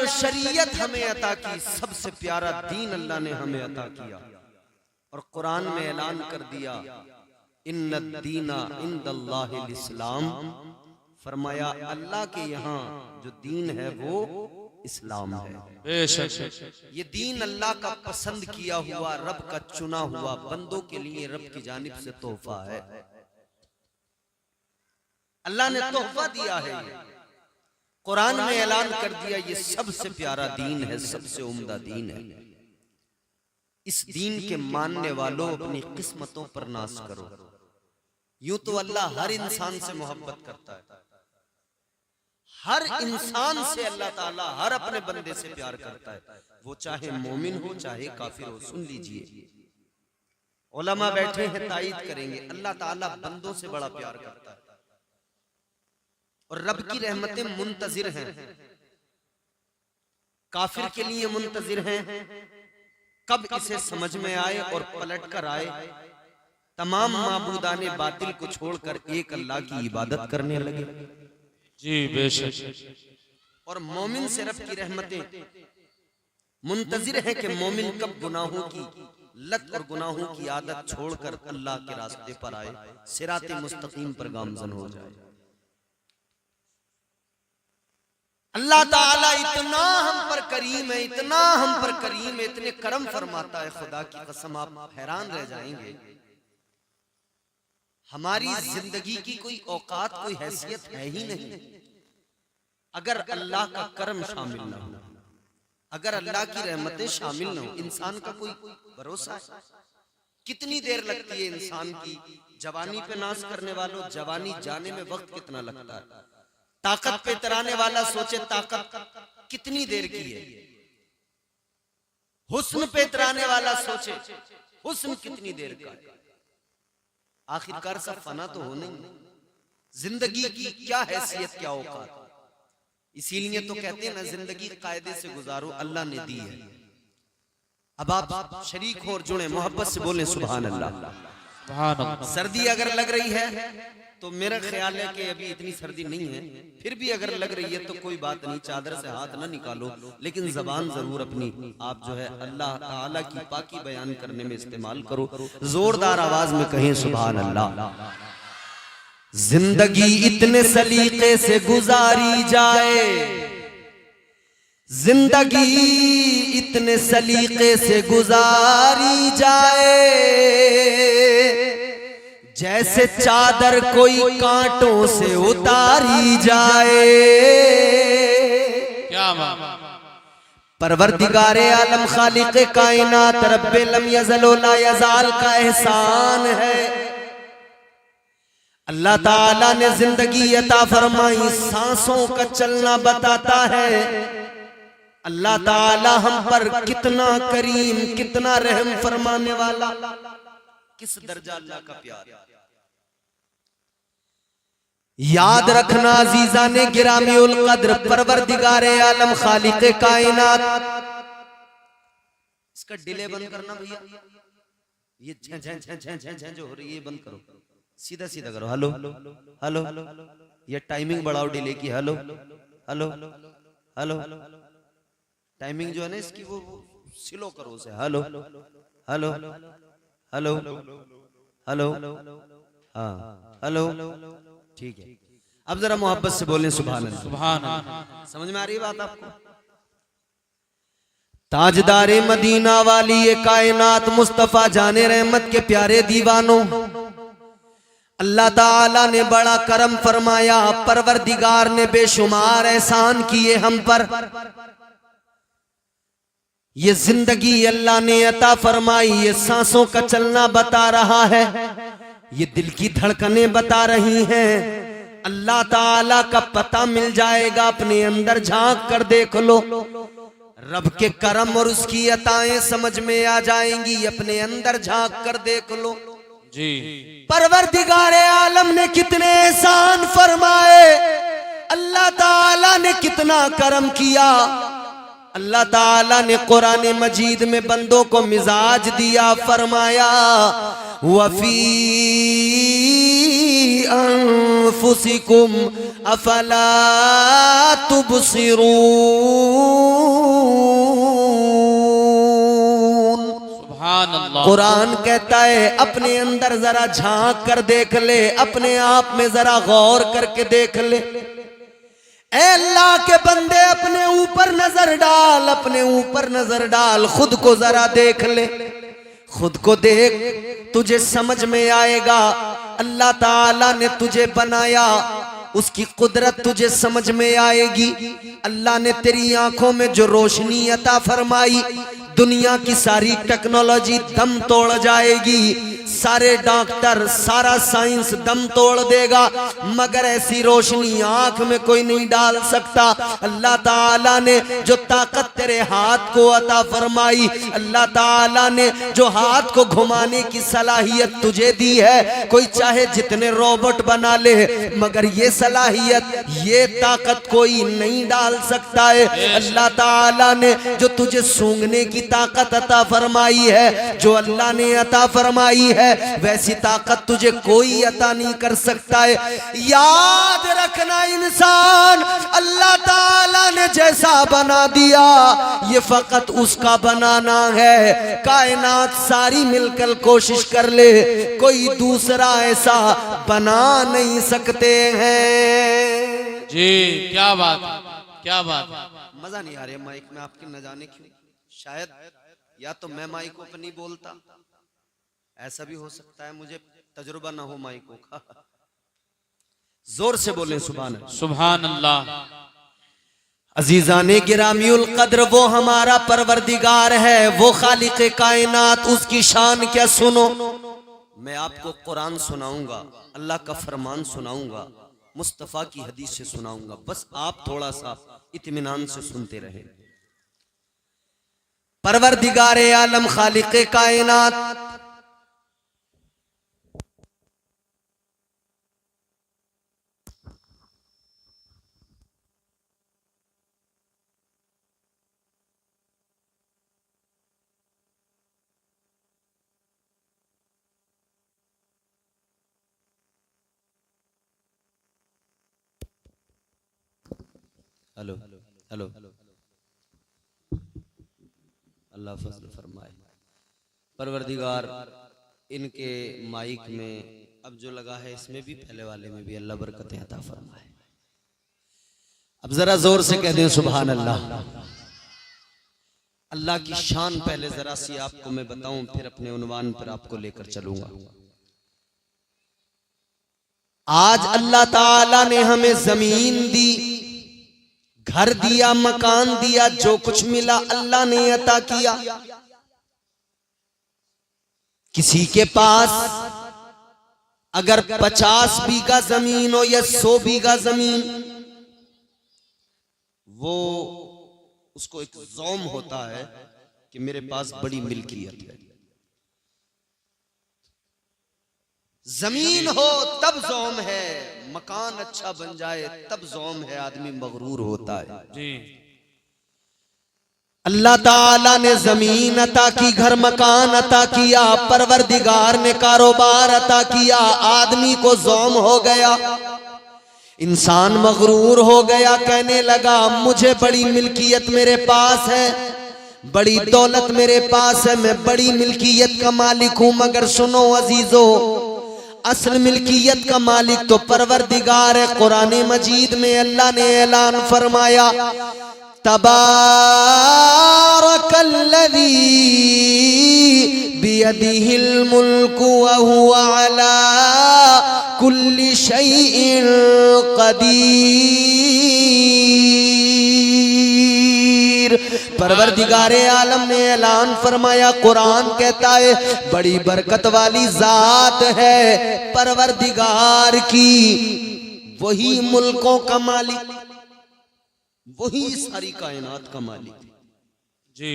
जो शरीयत हमें अता की, सबसे प्यारा दीन अल्लाह ने हमें अता किया। और कुरान में ऐलान कर दिया, इन्नद्दीना इंदल्लाहिल इस्लाम, फरमाया अल्लाह के यहाँ जो दीन है वो इस्लाम है। ये दीन अल्लाह का पसंद किया हुआ, रब का चुना हुआ, बंदों के लिए रब की जानिब से तोहफा है। अल्लाह ने तोहफा दिया है। कुरान में ऐलान कर दिया ये सबसे प्यारा दीन है, सबसे उम्दा दीन है। इस दीन के मानने वालों अपनी किस्मतों पर नाज करो। यूं तो अल्लाह हर इंसान से मोहब्बत करता है, हर इंसान से अल्लाह ताला हर अपने बंदे से प्यार करता है, वो चाहे मोमिन हो चाहे काफिर हो। सुन लीजिए, उलमा बैठे हैं तायीद करेंगे, अल्लाह ताला बंदों से बड़ा प्यार करता है और रब की रहमतें मुंतजिर हैं, काफिर के लिए मुंतजिर हैं कब इसे समझ में आए और पलट कर आए, तमाम माबूदाने बातिल को छोड़कर एक अल्लाह की इबादत करने लगे। जी बेशक। और मोमिन से रब की रहमतें मुंतजिर है कि मोमिन कब गुनाहों की लत और गुनाहों की आदत छोड़कर अल्लाह के रास्ते पर आए, सिराते मुस्तकीम पर गामजन हो जाए। अल्लाह ताला इतना हम पर करीम है, इतना हम पर करीम है, इतने करम फरमाता है, खुदा की कसम आप हैरान रह जाएंगे। हमारी जिंदगी की कोई औकात, कोई हैसियत है ही नहीं अगर अल्लाह का करम शामिल न हो, अगर अल्लाह की रहमतें शामिल न हो। इंसान का कोई भरोसा है? कितनी देर लगती है इंसान की जवानी पे नाज करने वालों, जवानी जाने में वक्त कितना लगता है। ताकत पे इतराने वाला सोचे ताकत कितनी देर की है, हुस्न पे इतराने वाला सोचे हुस्न कितनी देर का है। आखिरकार सब फना तो होने ही, जिंदगी की क्या हैसियत, क्या औकात। इसीलिए तो कहते हैं ना, जिंदगी कायदे से गुजारो, अल्लाह ने दी है। अब आप शरीक हो और जुड़े, मोहब्बत से बोले सुभान अल्लाह। सर्दी अगर लग रही है तो मेरा ख्याल है कि अभी इतनी सर्दी नहीं है, फिर भी अगर लग रही है तो कोई बात नहीं, चादर से हाथ ना निकालो, लेकिन जबान जरूर अपनी आप जो है अल्लाह ताला की पाकी बयान करने में इस्तेमाल करो। जोरदार आवाज में कहें सुभान अल्लाह। जिंदगी इतने सलीके से गुजारी जाए, जिंदगी इतने सलीके से गुजारी जाए, जैसे चादर कोई कांटों से उतारी जाए। क्या बात। परवरदिगारे आलम खालिक़े कायनात रब्बे लम यज़ल व ला यज़ाल का एहसान है। अल्लाह ताला ने जिंदगी अता फरमाई, सांसों का चलना बताता है अल्लाह ताला हम पर कितना करीम, कितना रहम फरमाने वाला, किस दर्जा अल्लाह का प्यार। याद रखना अजीजा ने गिरामी उल कद्र परवरदिगारे आलम खालिक़े कायनात। इसका डिले बंद करना भैया, ये झं झं झं झं झं झं जो हो रही है बंद करो, सीधा सीधा करो। हेलो हेलो, ये टाइमिंग बढ़ाओ डिले की। हेलो हेलो हेलो, टाइमिंग जो है ना इसकी वो स्लो करो उसे। हेलो हेलो हेलो हेलो, हाँ हेलो, ठीक है। अब जरा मोहब्बत से बोलें सुभान अल्लाह। सुभान अल्लाह। समझ में आ रही है बात आपको? ताजदारे मदीना वाली ये कायनात मुस्तफा जाने रहमत के प्यारे दीवानों, अल्लाह ताला ने बड़ा करम फरमाया, परवरदिगार ने बेशुमार एहसान किए हम पर। ये जिंदगी अल्लाह ने अता फरमाई, ये सांसों का चलना बता रहा है, ये दिल की धड़कनें बता रही हैं। अल्लाह ताला का पता मिल जाएगा, अपने अंदर झांक कर देख लो, रब के करम और उसकी अताएं समझ में आ जाएंगी। अपने अंदर झांक कर देख लो जी। परवरदिगारे आलम ने कितने एहसान फरमाए, अल्लाह ताला ने कितना करम किया। अल्लाह ताला ने कुरान मजीद में बंदों को मिजाज दिया, फरमाया वफी अनफुसिकुम अफला तुबसिरून। कुरान कहता है अपने अंदर जरा झांक कर देख ले, अपने आप में जरा गौर करके देख ले। ऐ अल्लाह के बंदे अपने ऊपर नजर डाल, अपने ऊपर नजर डाल, खुद को जरा देख ले, खुद को देख, तुझे समझ में आएगा अल्लाह ताला ने तुझे बनाया, उसकी कुदरत तुझे समझ में आएगी। अल्लाह ने तेरी आंखों में जो रोशनी अता फरमाई, दुनिया की सारी टेक्नोलॉजी दम तोड़ जाएगी, सारे डॉक्टर सारा साइंस दम तोड़ देगा, मगर ऐसी रोशनी आंख में कोई नहीं डाल सकता। अल्लाह ताला ने जो ताकत तेरे हाथ को अता फरमाई, अल्लाह ताला ने जो हाथ को घुमाने की सलाहियत तुझे दी है, कोई चाहे जितने रोबोट बना ले, मगर ये सलाहियत ये ताकत कोई नहीं डाल सकता है। अल्लाह ताला ने जो तुझे सूंघने की ताकत अता फरमाई है, जो अल्लाह ने अता फरमाई है, वैसी ताकत तुझे कोई अता नहीं कर सकता है। याद रखना इंसान अल्लाह ताला ने जैसा बना दिया ये फकत उसका बनाना है, कायनात सारी मिलकर कोशिश कर ले, कोई दूसरा ऐसा बना नहीं सकते हैं। जी क्या बात, क्या बात। मजा नहीं आ रहा माइक में आपके न जाने क्यों, शायद या तो मैं माइकों पर नहीं बोलता, ऐसा भी हो सकता है, मुझे तजुर्बा ना हो माइकों का। जोर से बोलें सुभान अल्लाह, सुभान अल्लाह। अजीजाने गिरामीउल कद्र वो हमारा परवरदिगार है, वो खालिक कायनात, उसकी शान क्या सुनो। मैं आपको कुरान सुनाऊंगा, अल्लाह का फरमान सुनाऊंगा, मुस्तफा की हदीस से सुनाऊंगा, बस आप थोड़ा सा इत्मीनान से सुनते रहे। परवरदिगार आलम खालिक कायनात हेलो हेलो अल्लाह फजल फरमाए। परवरदिगार इनके माइक में अब जो लगा है इसमें भी, पहले वाले में भी अल्लाह बरकतें अता फरमाए। अब जरा जोर से कह दें सुभान अल्लाह। अल्लाह की शान पहले जरा सी आपको मैं बताऊं, फिर अपने उन्वान पर आपको लेकर चलूंगा। आज अल्लाह ताला ने हमें जमीन दी, घर दिया, मकान दिया, जो कुछ मिला अल्लाह ने अता किया। किसी के पास अगर 50 बीघा जमीन हो या 100 बीघा जमीन, वो उसको एक ज़ौम होता है कि मेरे पास बड़ी मिल्कियत है। जमीन हो तब ज़ौम है, मकान अच्छा बन जाए तब ज़ौम है, आदमी मगरूर होता है। जी अल्लाह ताला ने जमीन अता की, घर मकान अता किया, परवरदिगार ने कारोबार अता किया, आदमी को ज़ौम हो गया, इंसान मगरूर हो गया, कहने लगा मुझे बड़ी मिल्कियत मेरे पास है, बड़ी दौलत मेरे पास है, मैं बड़ी मिल्कियत का मालिक हूं। मगर सुनो अजीजो, असल मिल्कियत का मालिक तो परवरदिगार है। कुरान मजीद में अल्लाह ने ऐलान फरमाया, तबारकल्लज़ी बियदिहिल मुल्कु व हुवा अला कुल्ली शैइन कदीर। परवरदिगारे आलम ने ऐलान फरमाया, कुरान कहता है बड़ी बरकत वाली जात है परवरदिगार की, वही मुल्कों का मालिक, वही सारी कायनात का मालिक। जी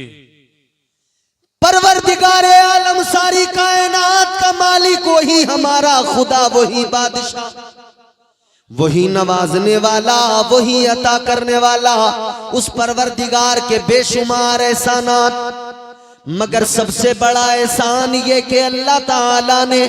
परवरदिगारे आलम सारी कायनात का मालिक, वही हमारा खुदा, वही बादशाह, वही नवाजने वाला, वही अता करने वाला। उस परवरदिगार के बेशुमार एहसानात, मगर सबसे बड़ा एहसान ये कि अल्लाह ताला ने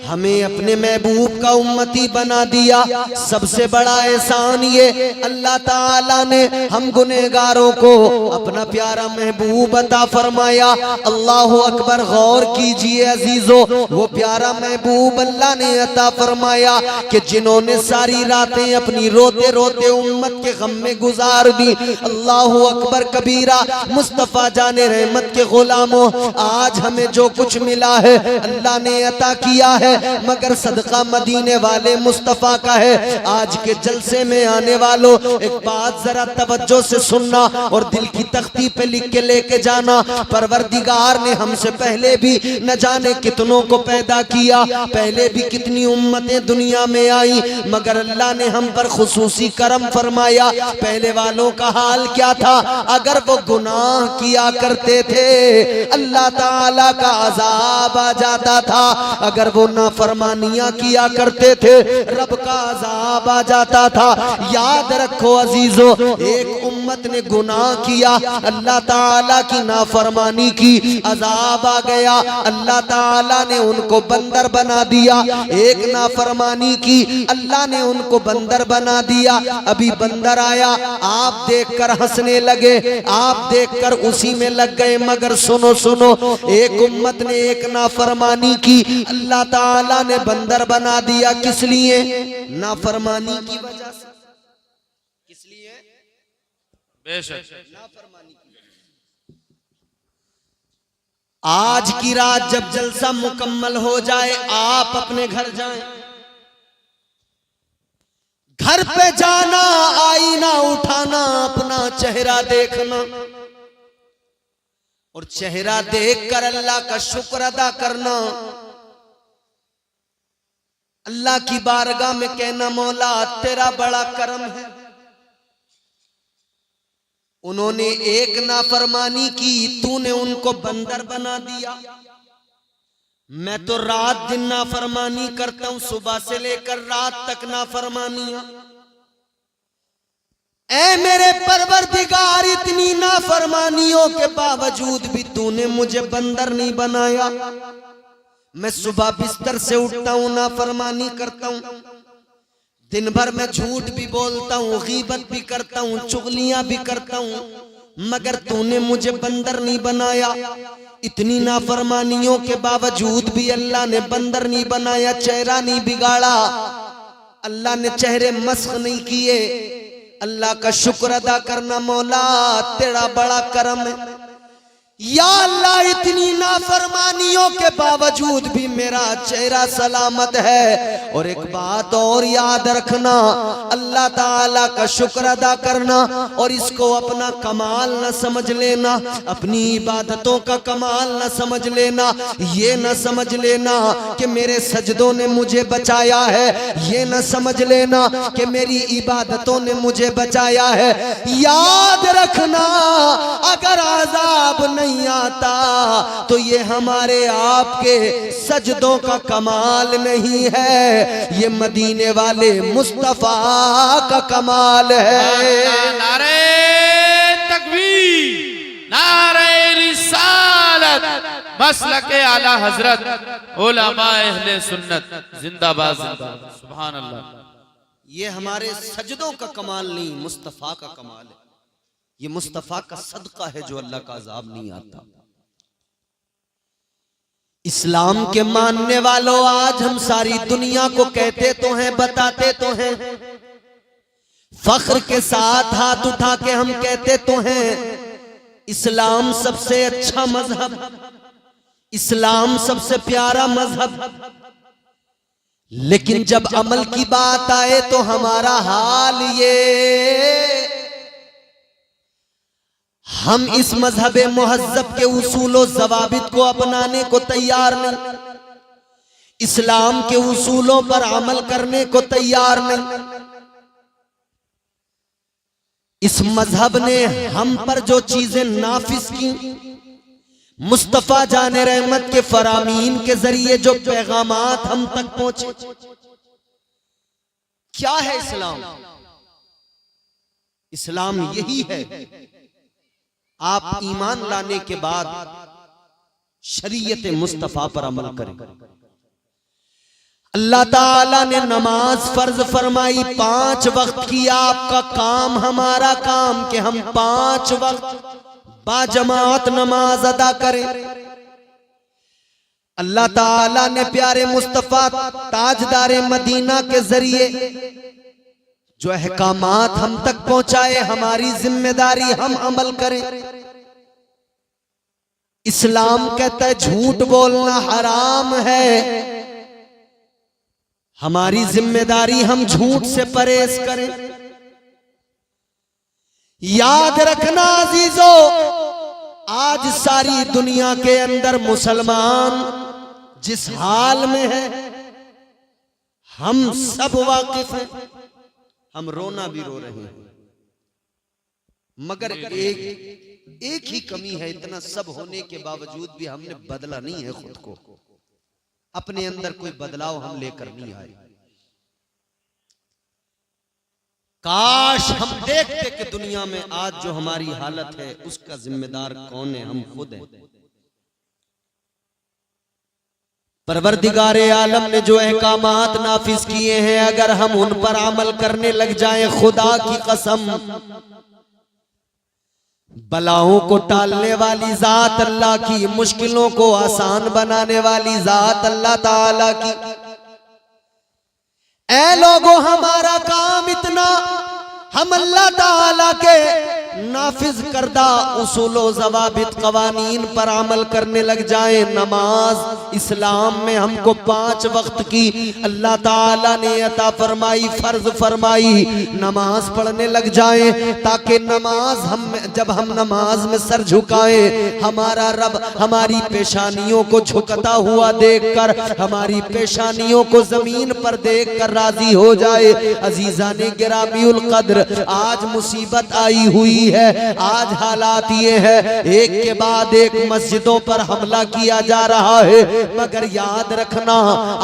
हमें अपने महबूब का उम्मती बना दिया। सबसे बड़ा एहसान ये अल्लाह ताला ने हम गुनहगारों को अपना प्यारा महबूब अता फरमाया। अल्लाह अकबर, गौर कीजिए अजीजों, वो प्यारा महबूब अल्लाह ने अता फरमाया कि जिन्होंने सारी रातें अपनी रोते रोते उम्मत के गम में गुजार दी। अल्लाह अकबर कबीरा। मुस्तफा जाने रहमत के गुलामों, आज हमें जो कुछ मिला है अल्लाह ने अता किया है, मगर सदका मदीने वाले मुस्तफा का है। आज के जलसे में आने वालों, एक बात जरा तवज्जो से सुनना और दिल की तख्ती पे लिख के लेके जाना। परवरदिगार ने हमसे पहले भी न जाने कितनों को पैदा किया, पहले भी कितनी उम्मतें दुनिया में आई, मगर अल्लाह ने हम पर खुसूसी करम फरमाया। पहले वालों का हाल क्या था? अगर वो गुनाह किया करते थे अल्लाह ताला का अजाब आ जाता था, अगर वो नाफरमानियां किया करते थे रब का अजाब आ जाता था। याद रखो अजीजों, एक उम्मत ने गुनाह किया, अल्लाह ताला की नाफरमानी की, अजाब आ गया, अल्लाह ताला ने उनको बंदर बना दिया। एक नाफरमानी की, अल्लाह ने उनको बंदर बना दिया। अभी बंदर आया, आप देखकर हंसने लगे, आप देखकर उसी में लग गए, मगर सुनो सुनो, एक उम्मत ने एक नाफरमानी की, अल्लाह ताला ने बंदर बना दिया। किस लिए? नाफरमानी की वजह से। किस लिए? बेशक नाफरमानी की वजह से। आज की रात जब जलसा मुकम्मल हो जाए, आप अपने घर जाएं, घर पे जाना, आईना उठाना, अपना चेहरा देखना और चेहरा देखकर अल्लाह का शुक्र अदा करना। अल्लाह की बारगाह में कहना, मौला तेरा बड़ा करम है, उन्होंने एक नाफरमानी की, तूने उनको बंदर बना दिया। मैं तो रात दिन नाफरमानी करता हूं, सुबह से लेकर रात तक नाफरमानियां। ऐ मेरे परवरदिगार, इतनी नाफरमानियों के बावजूद भी तूने मुझे बंदर नहीं बनाया। मैं सुबह बिस्तर से उठता हूं, नाफरमानी करता हूं, दिन भर मैं झूठ भी बोलता हूं, गीबत भी करता हूं, चुगलियां भी करता हूं, मगर तूने मुझे बंदर नहीं बनाया। इतनी नाफरमानियों के बावजूद भी अल्लाह ने बंदर नहीं बनाया, चेहरा नहीं बिगाड़ा, अल्लाह ने चेहरे मस्ख नहीं किए। अल्लाह का शुक्र अदा करना, मौला तेरा बड़ा करम है। या अल्लाह, इतनी नाफरमानियों के बावजूद भी मेरा चेहरा सलामत है। और एक बात और याद रखना, अल्लाह ताला का शुक्र अदा करना और इसको अपना कमाल न समझ लेना, अपनी इबादतों का कमाल न समझ लेना। ये न समझ लेना कि मेरे सजदों ने मुझे बचाया है, ये न समझ लेना कि मेरी इबादतों ने मुझे बचाया है। याद रखना, अगर आजाब नहीं आता तो ये हमारे आपके सजदों का कमाल नहीं है, ये मदीने वाले मुस्तफा का कमाल है। नारे तकबीर, नारे रिसालत, मसलके आला हजरत, उलमा अहले सुन्नत जिंदाबाद जिंदाबाद, सुभान अल्लाह। ये हमारे सजदों का कमाल नहीं, मुस्तफा का कमाल है। ये मुस्तफा का सदका है जो अल्लाह का अजाब नहीं आता। इस्लाम के मानने वालों, आज हम सारी दुनिया को कहते तो हैं, बताते तो हैं, फख्र के साथ हाथ उठा के हम कहते तो हैं, इस्लाम सबसे अच्छा मजहब, इस्लाम सबसे प्यारा मजहब। लेकिन जब अमल की बात आए तो हमारा हाल ये, हम इस मजहब मुहज्जब के उसूलों ज़वाबित को अपनाने को तैयार नहीं, इस्लाम के उसूलों पर अमल करने को तैयार नहीं। इस मजहब ने हम पर जो चीजें नाफिज की, मुस्तफा जाने रहमत के फरामीन के जरिए जो पैगामात हम तक पहुंचे, क्या है इस्लाम? इस्लाम यही है, आप ईमान लाने के बाद शरीयत मुस्तफा पर अमल करें। अल्लाह ताला ने नमाज फर्ज फरमाई 5 वक्त की। आपका काम हमारा काम कि हम 5 वक्त बाजमात नमाज अदा करें। अल्लाह ताला ने प्यारे मुस्तफा ताजदारे मदीना के जरिए जो अहकामात हम तक पहुंचाए, हमारी जिम्मेदारी हम अमल करें। इस्लाम कहता है झूठ बोलना हराम है, हमारी जिम्मेदारी हम झूठ से परहेज करें। याद रखना अजीजों, आज सारी दुनिया के अंदर मुसलमान जिस हाल में है हम सब वाकिफ हैं। हम रोना भी रो रहे हैं, मगर एक ही कमी है। इतना सब होने के बावजूद भी हमने बदला नहीं है खुद को। अपने अंदर कोई बदलाव हम लेकर नहीं आए। काश हम देखते कि दुनिया में आज जो हमारी हालत है उसका जिम्मेदार कौन है? हम खुद हैं। परवरदिगारे आलम ने जो अहकामात नाफिज किए हैं, अगर हम उन पर अमल करने लग जाएं, खुदा की कसम, बलाओं को टालने वाली जात अल्लाह की, मुश्किलों को आसान बनाने वाली जात अल्लाह ताला की। ऐ लोगों, हमारा काम इतना, हम अल्लाह ताला के नाफिज करदा उसूलो ज़वाबित कवानीन पर अमल करने लग जाए। नमाज इस्लाम में हमको 5 वक्त की अल्लाह ताला ने अता फरमाई, फर्ज फरमाई। नमाज पढ़ने लग जाए ताकि नमाज जब हम नमाज में सर झुकाए, हमारा रब हमारी पेशानियों को झुकता हुआ देखकर, हमारी पेशानियों को जमीन पर देखकर राजी हो जाए। अजीज़ाने गिरामीउल कद्र, आज मुसीबत आई हुई है। आज हालात ये है, एक के बाद एक मस्जिदों पर हमला किया जा रहा है, मगर याद रखना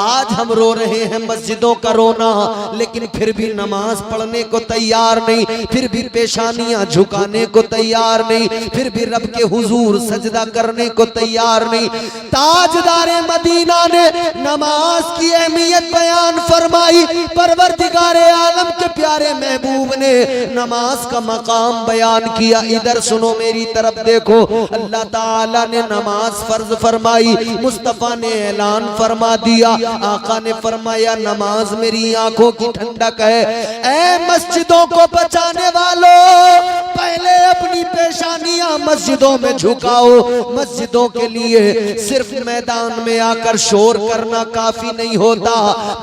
आज हम रो रहे हैं मस्जिदों का रोना, लेकिन फिर भी नमाज पढ़ने को तैयार नहीं, फिर भी पेशानियां झुकाने को तैयार नहीं, फिर भी रब के हुजूर सजदा करने को तैयार नहीं। ताजदारे मदीना ने नमाज की अहमियत बयान फरमाई। परवरदिगारे आलम के प्यारे महबूब ने नमाज का मकाम बयान किया। इधर सुनो, मेरी तरफ देखो। अल्लाह ताला ने नमाज फर्ज फरमाई, मुस्तफा ने ऐलान फरमा दिया। आका ने फरमाया नमाज मेरी आंखों की ठंडक है। ऐ मस्जिदों को बचाने वालों, पहले अपनी पेशानियां मस्जिदों में झुकाओ। मस्जिदों के लिए सिर्फ मैदान में आकर शोर करना काफी नहीं होता,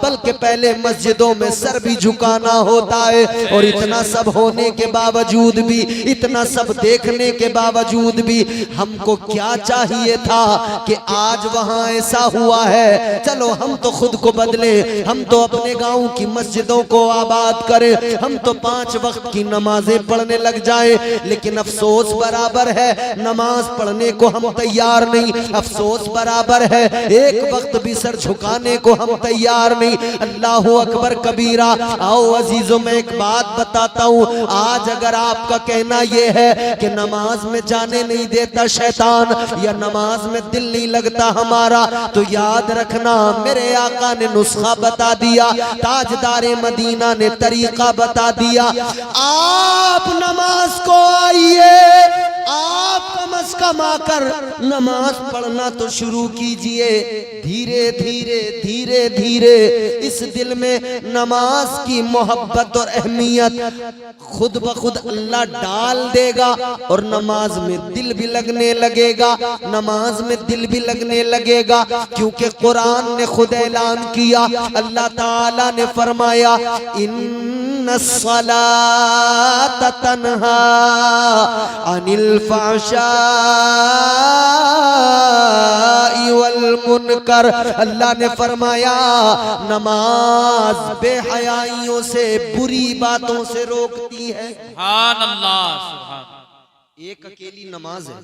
बल्कि पहले मस्जिदों में सर भी झुकाना होता है। और इतना सब होने के बावजूद भी, इतना सब देखने के बावजूद भी हमको क्या चाहिए था कि आज वहां ऐसा हुआ है। चलो हम तो खुद को बदले, हम तो अपने गांव की मस्जिदों को आबाद करें, हम तो 5 वक्त की नमाजें पढ़ने लग जाएं। लेकिन अफसोस बराबर है, नमाज पढ़ने को हम तैयार नहीं। अफसोस बराबर है, एक वक्त भी सर झुकाने को हम तैयार नहीं। अल्लाह अकबर कबीरा। आओ अजीजों, मैं एक बात बताता हूँ। आज अगर आपका कहना यह है कि नमाज में जाने नहीं देता शैतान, या नमाज में दिल नहीं लगता हमारा, तो याद रखना मेरे आका ने नुस्खा बता दिया, ताजदारे मदीना ने तरीका बता दिया। आप नमाज को आइए, आप कम अज कम आकर नमाज पढ़ना तो शुरू कीजिए। धीरे धीरे धीरे धीरे इस दिल में नमाज की मोहब्बत और अहमियत खुद ब खुद अल्लाह डाल देगा, और नमाज में दिल भी लगने लगेगा, नमाज में दिल भी लगने लगेगा। क्योंकि कुरान ने खुद ऐलान किया, अल्लाह ताला ने फरमाया, इन्नस्सलात तन्हा अनिल फहशाई वल मुनकर। अल्लाह ने फरमाया नमाज बेहयाइयों से, बुरी बातों से रोकती है। सुभान अल्लाह, सुभान। एक अकेली नमाज है,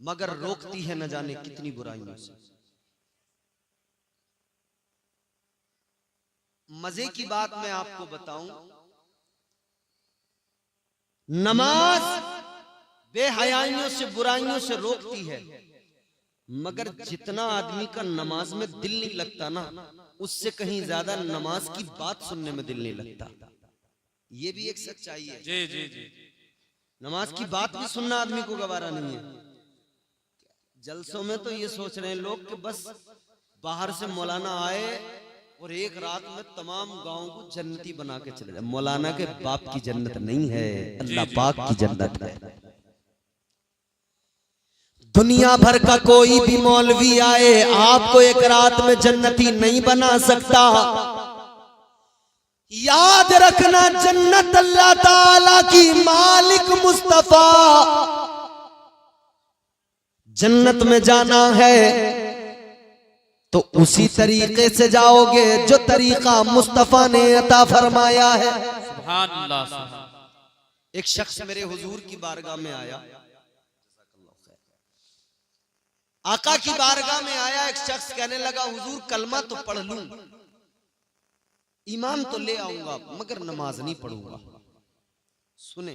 मगर रोकती है न जाने कितनी बुराइयों से। मजे की बात मैं आपको बताऊं, नमाज बेहयाइयों से, बुराइयों से रोकती है, मगर जितना आदमी का नमाज में दिल नहीं लगता ना, उससे कहीं ज्यादा नमाज की बात सुनने में दिल नहीं लगता। ये भी एक सच्चाई है। जी जी जी। नमाज की बात भी सुनना आदमी को गवारा नहीं है। जलसों में तो ये सोच रहे हैं लोग कि बस बाहर से मौलाना आए और एक रात में तमाम गांव को जन्नती बना के चले जाए। मौलाना के बाप की जन्नत नहीं है, अल्लाह पाक की जन्नत है। दुनिया भर का कोई भी मौलवी आए, आपको एक रात में जन्नती नहीं बना सकता। याद रखना, जन्नत अल्लाह ताला की, मालिक मुस्तफा। जन्नत में जाना है तो उसी तरीके से जाओगे जो तरीका मुस्तफा ने अता फरमाया है। सुभान अल्लाह, सुभान। एक शख्स मेरे हुजूर की बारगाह में आया, आका की बारगाह में आया। एक शख्स कहने लगा, हुजूर कलमा तो पढ़ लूं, ईमान तो ले आऊंगा, मगर नमाज नहीं पढ़ूंगा। सुने,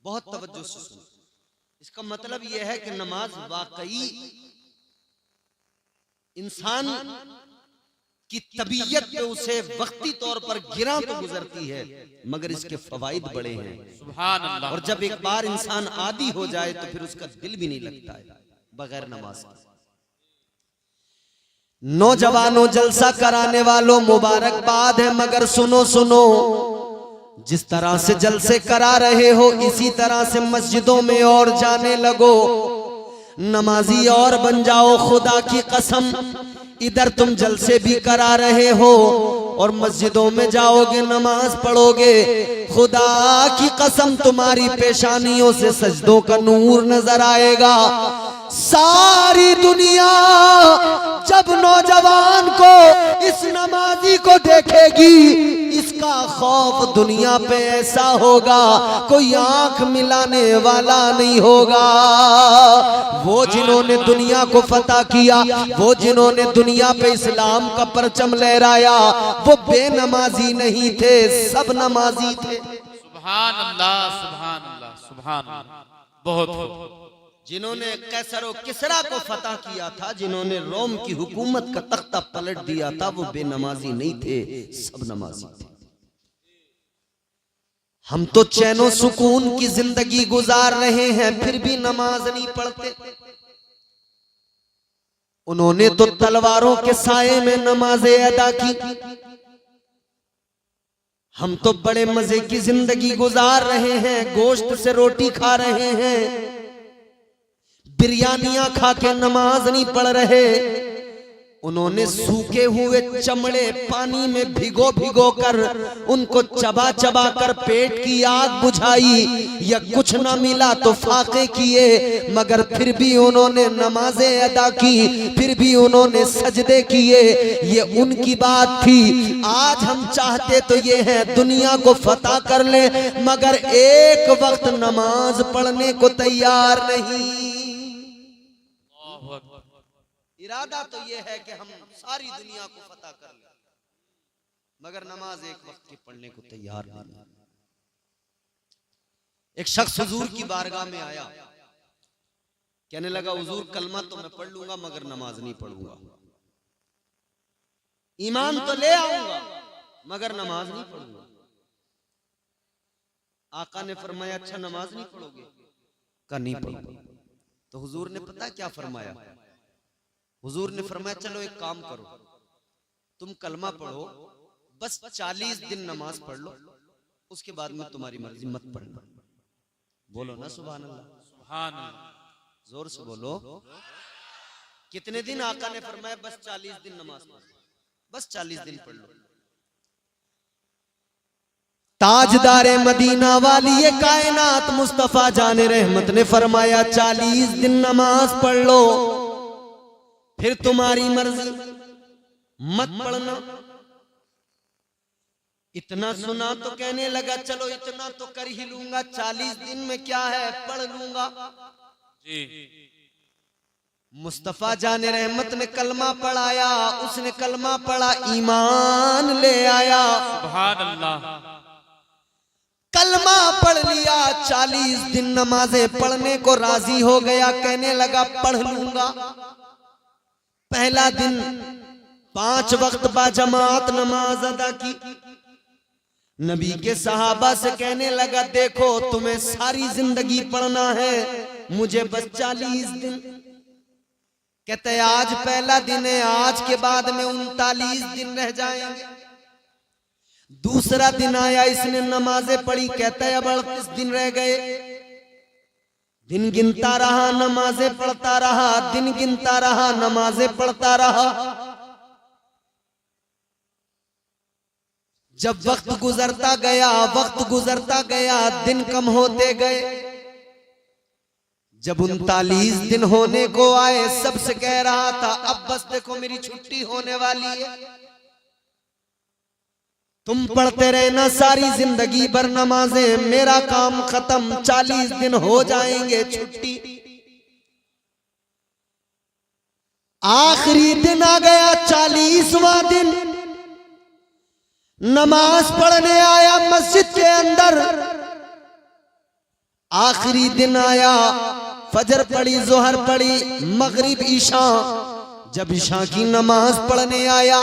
बहुत तवज्जो से सुने। इसका मतलब यह है कि नमाज वाकई इंसान की तबीयत पे उसे वक्ती तौर पर गिरा तो गुजरती है, मगर इसके फवाइद बड़े हैं। सुभान अल्लाह। और जब एक बार इंसान आदी हो जाए तो फिर उसका दिल भी नहीं लगता है बगैर नमाज के। नौजवानों, जलसा कराने वालों, मुबारकबाद है, मगर सुनो सुनो, जिस तरह से जलसे करा रहे हो इसी तरह से मस्जिदों में और जाने लगो, नमाजी और बन जाओ। खुदा की कसम, इधर तुम जलसे भी करा रहे हो और मस्जिदों में जाओगे, नमाज पढ़ोगे, खुदा की कसम तुम्हारी पेशानियों से सजदों का नूर नजर आएगा। सारी दुनिया जब नौजवान को, इस नमाजी को देखेगी, इसका खौफ दुनिया पे ऐसा होगा, कोई आंख मिलाने वाला नहीं होगा। वो जिन्होंने दुनिया को फतह किया, वो जिन्होंने दुनिया पे इस्लाम का परचम लहराया, वो बेनमाजी नहीं थे, सब नमाजी थे। सुभान अल्लाह, सुभान अल्लाह, सुभान अल्लाह। बहुत। जिन्होंने कैसर और किसरा को फतह किया था, जिन्होंने रोम की हुकूमत का तख्ता पलट दिया था, वो बेनमाजी नहीं थे, सब नमाजी थे। हम तो चैनो सुकून की जिंदगी गुजार रहे हैं, फिर भी नमाज नहीं पढ़ते। उन्होंने तो तलवारों के साये में नमाजें अदा की। हम तो बड़े मजे की जिंदगी गुजार रहे हैं, गोश्त से रोटी खा रहे हैं, बिरयानियां खा के नमाज नहीं पढ़ रहे। उन्होंने सूखे हुए चमड़े पानी में भिगो भिगो कर उनको चबा चबा कर पेट की आग बुझाई, या कुछ ना मिला तो फाके किए, मगर फिर भी उन्होंने नमाजें अदा की, फिर भी उन्होंने सजदे किए। ये उनकी बात थी। आज हम चाहते तो ये है दुनिया को फतह कर ले, मगर एक वक्त नमाज पढ़ने को तैयार नहीं। इरादा तो ये है कि हम सारी दुनिया को फतह कर लें, मगर नमाज एक वक्त की पढ़ने को तैयार नहीं। एक शख्स हुजूर की बारगाह में आया, कहने लगा, हुजूर कलमा तो मैं पढ़ लूंगा, मगर नमाज नहीं पढ़ूंगा। ईमान तो ले आऊंगा, मगर नमाज नहीं पढ़ूंगा। आका ने फरमाया, अच्छा नमाज नहीं पढ़ोगे? कहा नहीं पढ़ूंगा। तो हुजूर ने पता क्या फरमाया? हुजूर ने फरमाया, चलो एक काम करो, तुम कलमा पढ़ो, बस 40 दिन नमाज पढ़ लो, उसके बाद में तुम्हारी मर्जी, मत पढ़ना। बोलो ना सुभान अल्लाह, सुभान अल्लाह, जोर से बोलो। कितने दिन आका ने फरमाया? बस 40 दिन नमाज पढ़ो, बस 40 दिन पढ़ लो। ताजदारे मदीना वाली ये कायनात मुस्तफा जाने रहमत ने फरमाया, 40 दिन नमाज पढ़ लो, फिर तुम्हारी मर्जी, मत पढ़ना। इतना सुना तो कहने लगा, चलो इतना तो कर ही लूंगा, 40 दिन में क्या है, पढ़ लूंगा जी। मुस्तफा जाने रहमत ने कलमा पढ़ाया, उसने कलमा पढ़ा, ईमान ले आया। सुभान अल्लाह। कलमा पढ़ लिया, 40 दिन नमाजें पढ़ने को राजी हो गया, कहने लगा पढ़ लूंगा। पहला दिन 5 वक्त बाजमात नमाज अदा की। नबी के सहाबा से कहने लगा देखो तुम्हें सारी जिंदगी पढ़ना है, मुझे बस 40 दिन। कहते आज पहला दिन है, आज के बाद में 39 दिन रह जाएंगे। दूसरा दिन आया, इसने नमाजें पढ़ी, कहता है अब 38 दिन रह गए। दिन गिनता रहा, नमाजें पढ़ता रहा, दिन गिनता रहा, नमाजें पढ़ता रहा। जब वक्त गुजरता गया, वक्त गुजरता गया, दिन कम होते गए। जब 39 दिन होने को आए, सबसे कह रहा था अब बस देखो मेरी छुट्टी होने वाली है, तुम पढ़ते रहना सारी जिंदगी भर नमाजें, मेरा काम खत्म, 40 दिन हो जाएंगे, छुट्टी। आखिरी दिन आ गया, 40वां दिन। नमाज पढ़ने आया मस्जिद के अंदर। आखिरी दिन आया, फजर पढ़ी, जोहर पढ़ी, मगरिब, ईशा। जब ईशा की नमाज पढ़ने आया,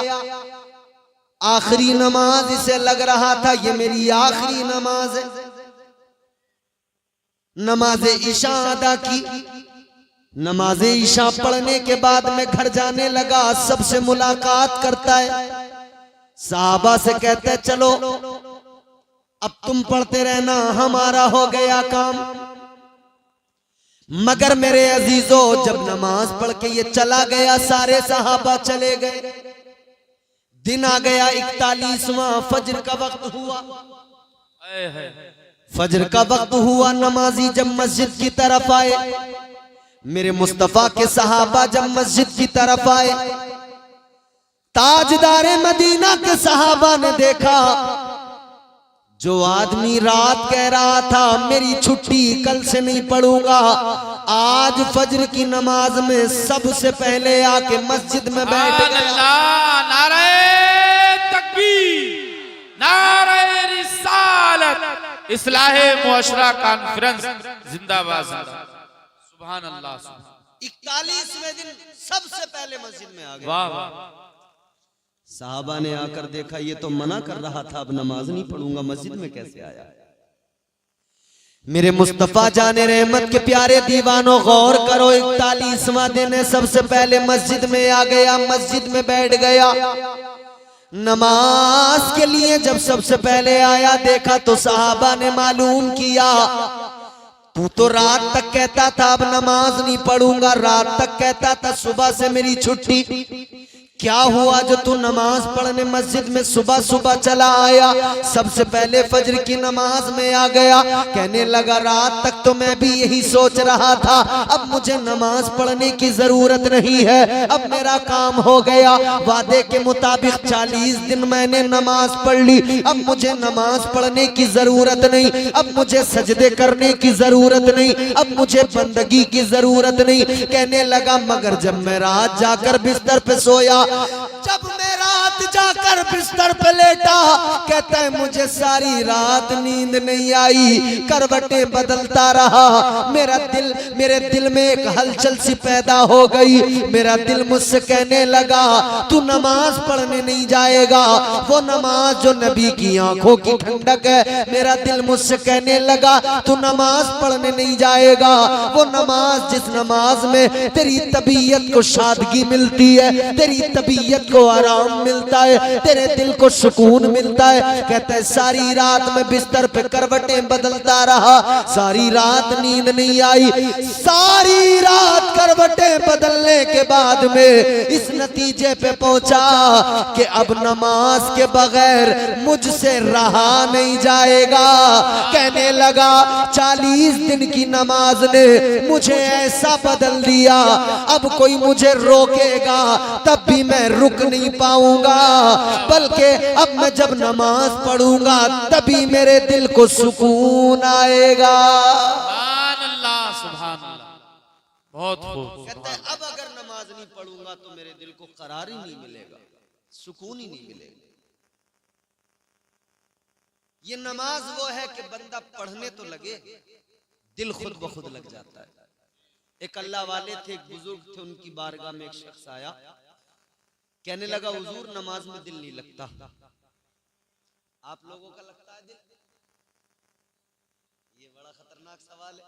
आखिरी नमाज, इसे लग रहा था ये मेरी आखिरी नमाज है। नमाज ईशा अदा की। नमाज ईशा पढ़ने के बाद में घर जाने लगा, सबसे मुलाकात करता है। साहबा से कहता है चलो अब तुम पढ़ते रहना, हमारा हो गया काम। मगर मेरे अजीजों, जब नमाज पढ़ के ये चला गया, सारे साहबा चले गए। दिन आ गया 41वां, फजर का वक्त हुआ। फजर का वक्त हुआ, नमाजी जब मस्जिद की तरफ आए, मेरे मुस्तफा के सहाबा जब मस्जिद की तरफ आए, ताजदारे मदीना के सहाबा ने देखा जो आदमी रात कह रहा था मेरी छुट्टी, कल से नहीं पढ़ूंगा, आज फजर की नमाज में सबसे पहले आके मस्जिद में बैठ गया। नारे तकबीर, नारे रिसालत, इस्लाहे मुअशरा कॉन्फ्रेंस जिंदाबाद, सुभान अल्लाह। 41वें दिन सबसे पहले मस्जिद में आ गए। वाह वाह। साहबा ने आकर देखा ये तो मना कर रहा था, अब नमाज नहीं पढ़ूंगा, मस्जिद में कैसे आया। मेरे मुस्तफा जाने रहमत के प्यारे दीवानों, गौर करो, 41वां दिन है, सबसे पहले मस्जिद में आ गया, मस्जिद में बैठ गया। नमाज के लिए जब सबसे पहले आया, देखा तो साहबा ने मालूम किया तू तो रात तक कहता था अब नमाज नहीं पढ़ूंगा, रात तक कहता था सुबह से मेरी छुट्टी, क्या हुआ जो तू नमाज पढ़ने मस्जिद में सुबह सुबह चला आया, सबसे पहले फजर की नमाज में आ गया। कहने लगा रात तक तो मैं भी यही सोच रहा था, अब मुझे नमाज पढ़ने की जरूरत नहीं है, अब मेरा काम हो गया, वादे के मुताबिक 40 दिन मैंने नमाज पढ़ ली, अब मुझे नमाज पढ़ने की जरूरत नहीं, अब मुझे सजदे करने की जरूरत नहीं, अब मुझे बंदगी की जरूरत नहीं। कहने लगा मगर जब मैं रात जाकर बिस्तर पे सोया, जब मैं रात जाकर बिस्तर पे लेटा, कहता है मुझे सारी रात नींद नहीं आई, करवटें बदलता रहा, मेरे दिल में एक हलचल सी पैदा हो गई। मेरा दिल मुझसे कहने लगा तू नमाज पढ़ने नहीं जाएगा, वो नमाज जो नबी की आंखों की ठंडक है। मेरा दिल मुझसे कहने लगा तू नमाज पढ़ने नहीं जाएगा, वो नमाज जिस नमाज में तेरी तबीयत को शादगी मिलती है, तेरी तबीयत को आराम मिलता है, तेरे दिल को सुकून मिलता है। कहता है सारी रात में बिस्तर पे करवटें बदलता रहा, सारी रात नींद नहीं आई, सारी रात करवटें बदलने के बाद में इस नतीजे पे पहुंचा कि अब नमाज के बगैर मुझसे रहा नहीं जाएगा। कहने लगा 40 दिन की नमाज ने मुझे ऐसा बदल दिया, अब कोई मुझे रोकेगा तब भी मैं रुक नहीं पाऊंगा, बल्कि अब मैं जब नमाज पढ़ूंगा तभी मेरे दिल को सुकून आएगा। सुभान अल्लाह, सुभान अल्लाह, बहुत खूब। कहता है अब अगर नमाज नहीं पढ़ूंगा तो मेरे दिल को करार ही नहीं मिलेगा, सुकून ही नहीं मिलेगा। ये नमाज वो है कि बंदा पढ़ने तो लगे, दिल खुद ब खुद लग जाता है। एक अल्लाह वाले थे, एक बुजुर्ग थे, उनकी बारगाह में एक शख्स आया, कहने लगा हुजूर नमाज में दिल नहीं लगता। आप लोगों का लगता है दिल? ये बड़ा खतरनाक सवाल है।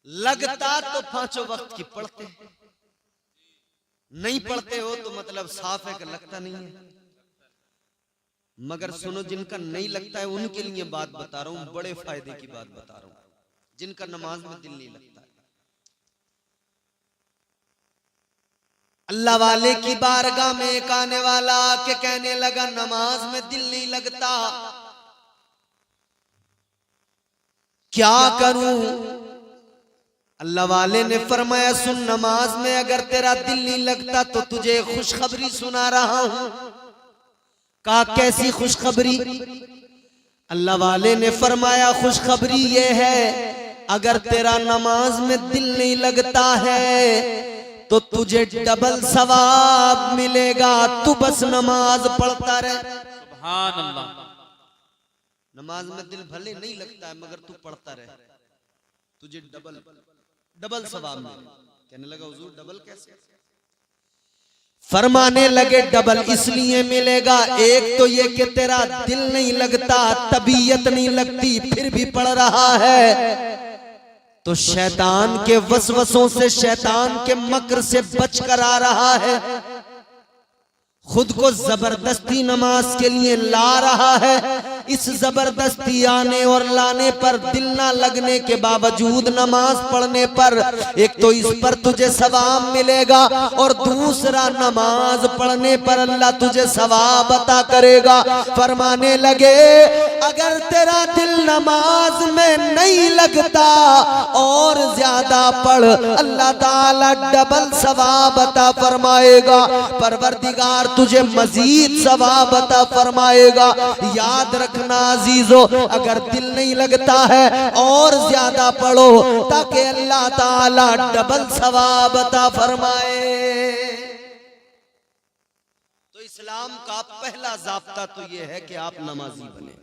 लगता तो पांचों वक्त की पढ़ते, नहीं पढ़ते हो तो मतलब साफ है कि लगता नहीं है। मगर सुनो, जिनका नहीं लगता है उनके लिए बात बता रहा हूं, बड़े फायदे की बात बता रहा हूं, जिनका नमाज में दिल नहीं लगता है। अल्लाह वाले की बारगाह में एक आने वाला आके कहने लगा नमाज में दिल नहीं लगता, क्या करूं? अल्लाह वाले ने फरमाया सुन, नमाज में अगर तेरा दिल नहीं लगता तो तुझे खुशखबरी सुना रहा हूं। कहा कैसी खुशखबरी? अल्लाह वाले ने फरमाया खुशखबरी ये है, अगर तेरा नमाज में दिल नहीं लगता है तो तुझे डबल सवाब मिलेगा, तू बस नमाज पढ़ता रहे। सुभान अल्लाह। नमाज में दिल भले नहीं लगता है मगर तू पढ़ता रहे, तुझे डबल सवाब मिलेगा। कहने लगा हुजूर डबल कैसे? फरमाने लगे डबल इसलिए मिलेगा, एक तो ये कि तेरा दिल नहीं लगता, तबीयत नहीं लगती, फिर भी पढ़ रहा है तो शैतान के वसवसों से, शैतान के मक्र से बच कर आ रहा है, खुद को जबरदस्ती नमाज के लिए ला रहा है। इस जबरदस्ती आने और लाने पर, दिल ना लगने के बावजूद नमाज पढ़ने पर, एक तो इस पर तुझे सवाब मिलेगा और दूसरा नमाज पढ़ने पर अल्लाह तुझे सवाब अता करेगा। फरमाने लगे अगर तेरा दिल नमाज में नहीं लगता और ज्यादा पढ़, अल्लाह ताला डबल सवाब अता फरमाएगा। परवरदिगार तुझे मजीद सवाब अता फरमाएगा। याद रखना अजीजो, अगर दिल नहीं लगता है और ज्यादा पढ़ो ताकि अल्लाह ताला डबल सवाब अता फरमाए। तो इस्लाम का पहला ज़ाब्ता तो यह है कि आप नमाजी बने।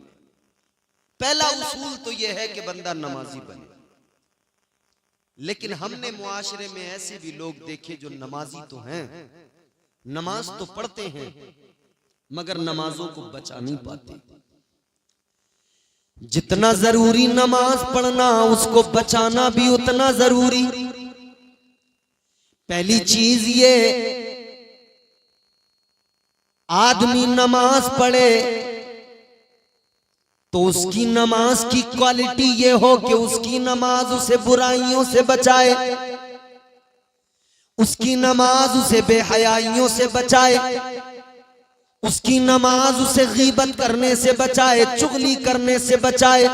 पहला उसूल तो यह है कि बंदा नमाजी बने। लेकिन हमने मुआशरे में ऐसे भी लोग देखे जो नमाजी तो हैं, नमाज तो पढ़ते हैं मगर नमाजों को बचा नहीं पाते। जितना जरूरी नमाज पढ़ना, उसको बचाना भी उतना जरूरी। पहली चीज ये, आदमी नमाज पढ़े तो उसकी नमाज की क्वालिटी ये हो कि उसकी नमाज उसे बुराइयों से बचाए, उसकी नमाज उसे बेहयाइयों से बचाए, उसकी नमाज उसे गीबत करने से बचाए, चुगली करने से बचाए।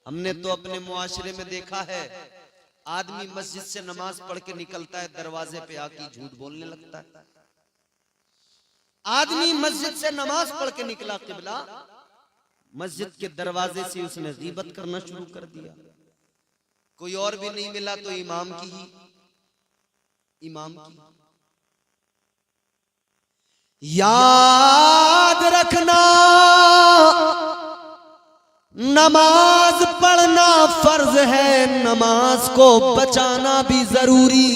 हमने तो अपने मुआशरे में देखा है, आदमी मस्जिद से नमाज पढ़ के निकलता है, दरवाजे पे आके झूठ बोलने लगता है। आदमी मस्जिद से नमाज पढ़ के निकला, किबला मस्जिद के दरवाजे से उसने गीबत करना शुरू कर दिया। कोई और भी नहीं मिला तो इमाम की। याद रखना, नमाज पढ़ना फर्ज है, नमाज को बचाना भी जरूरी।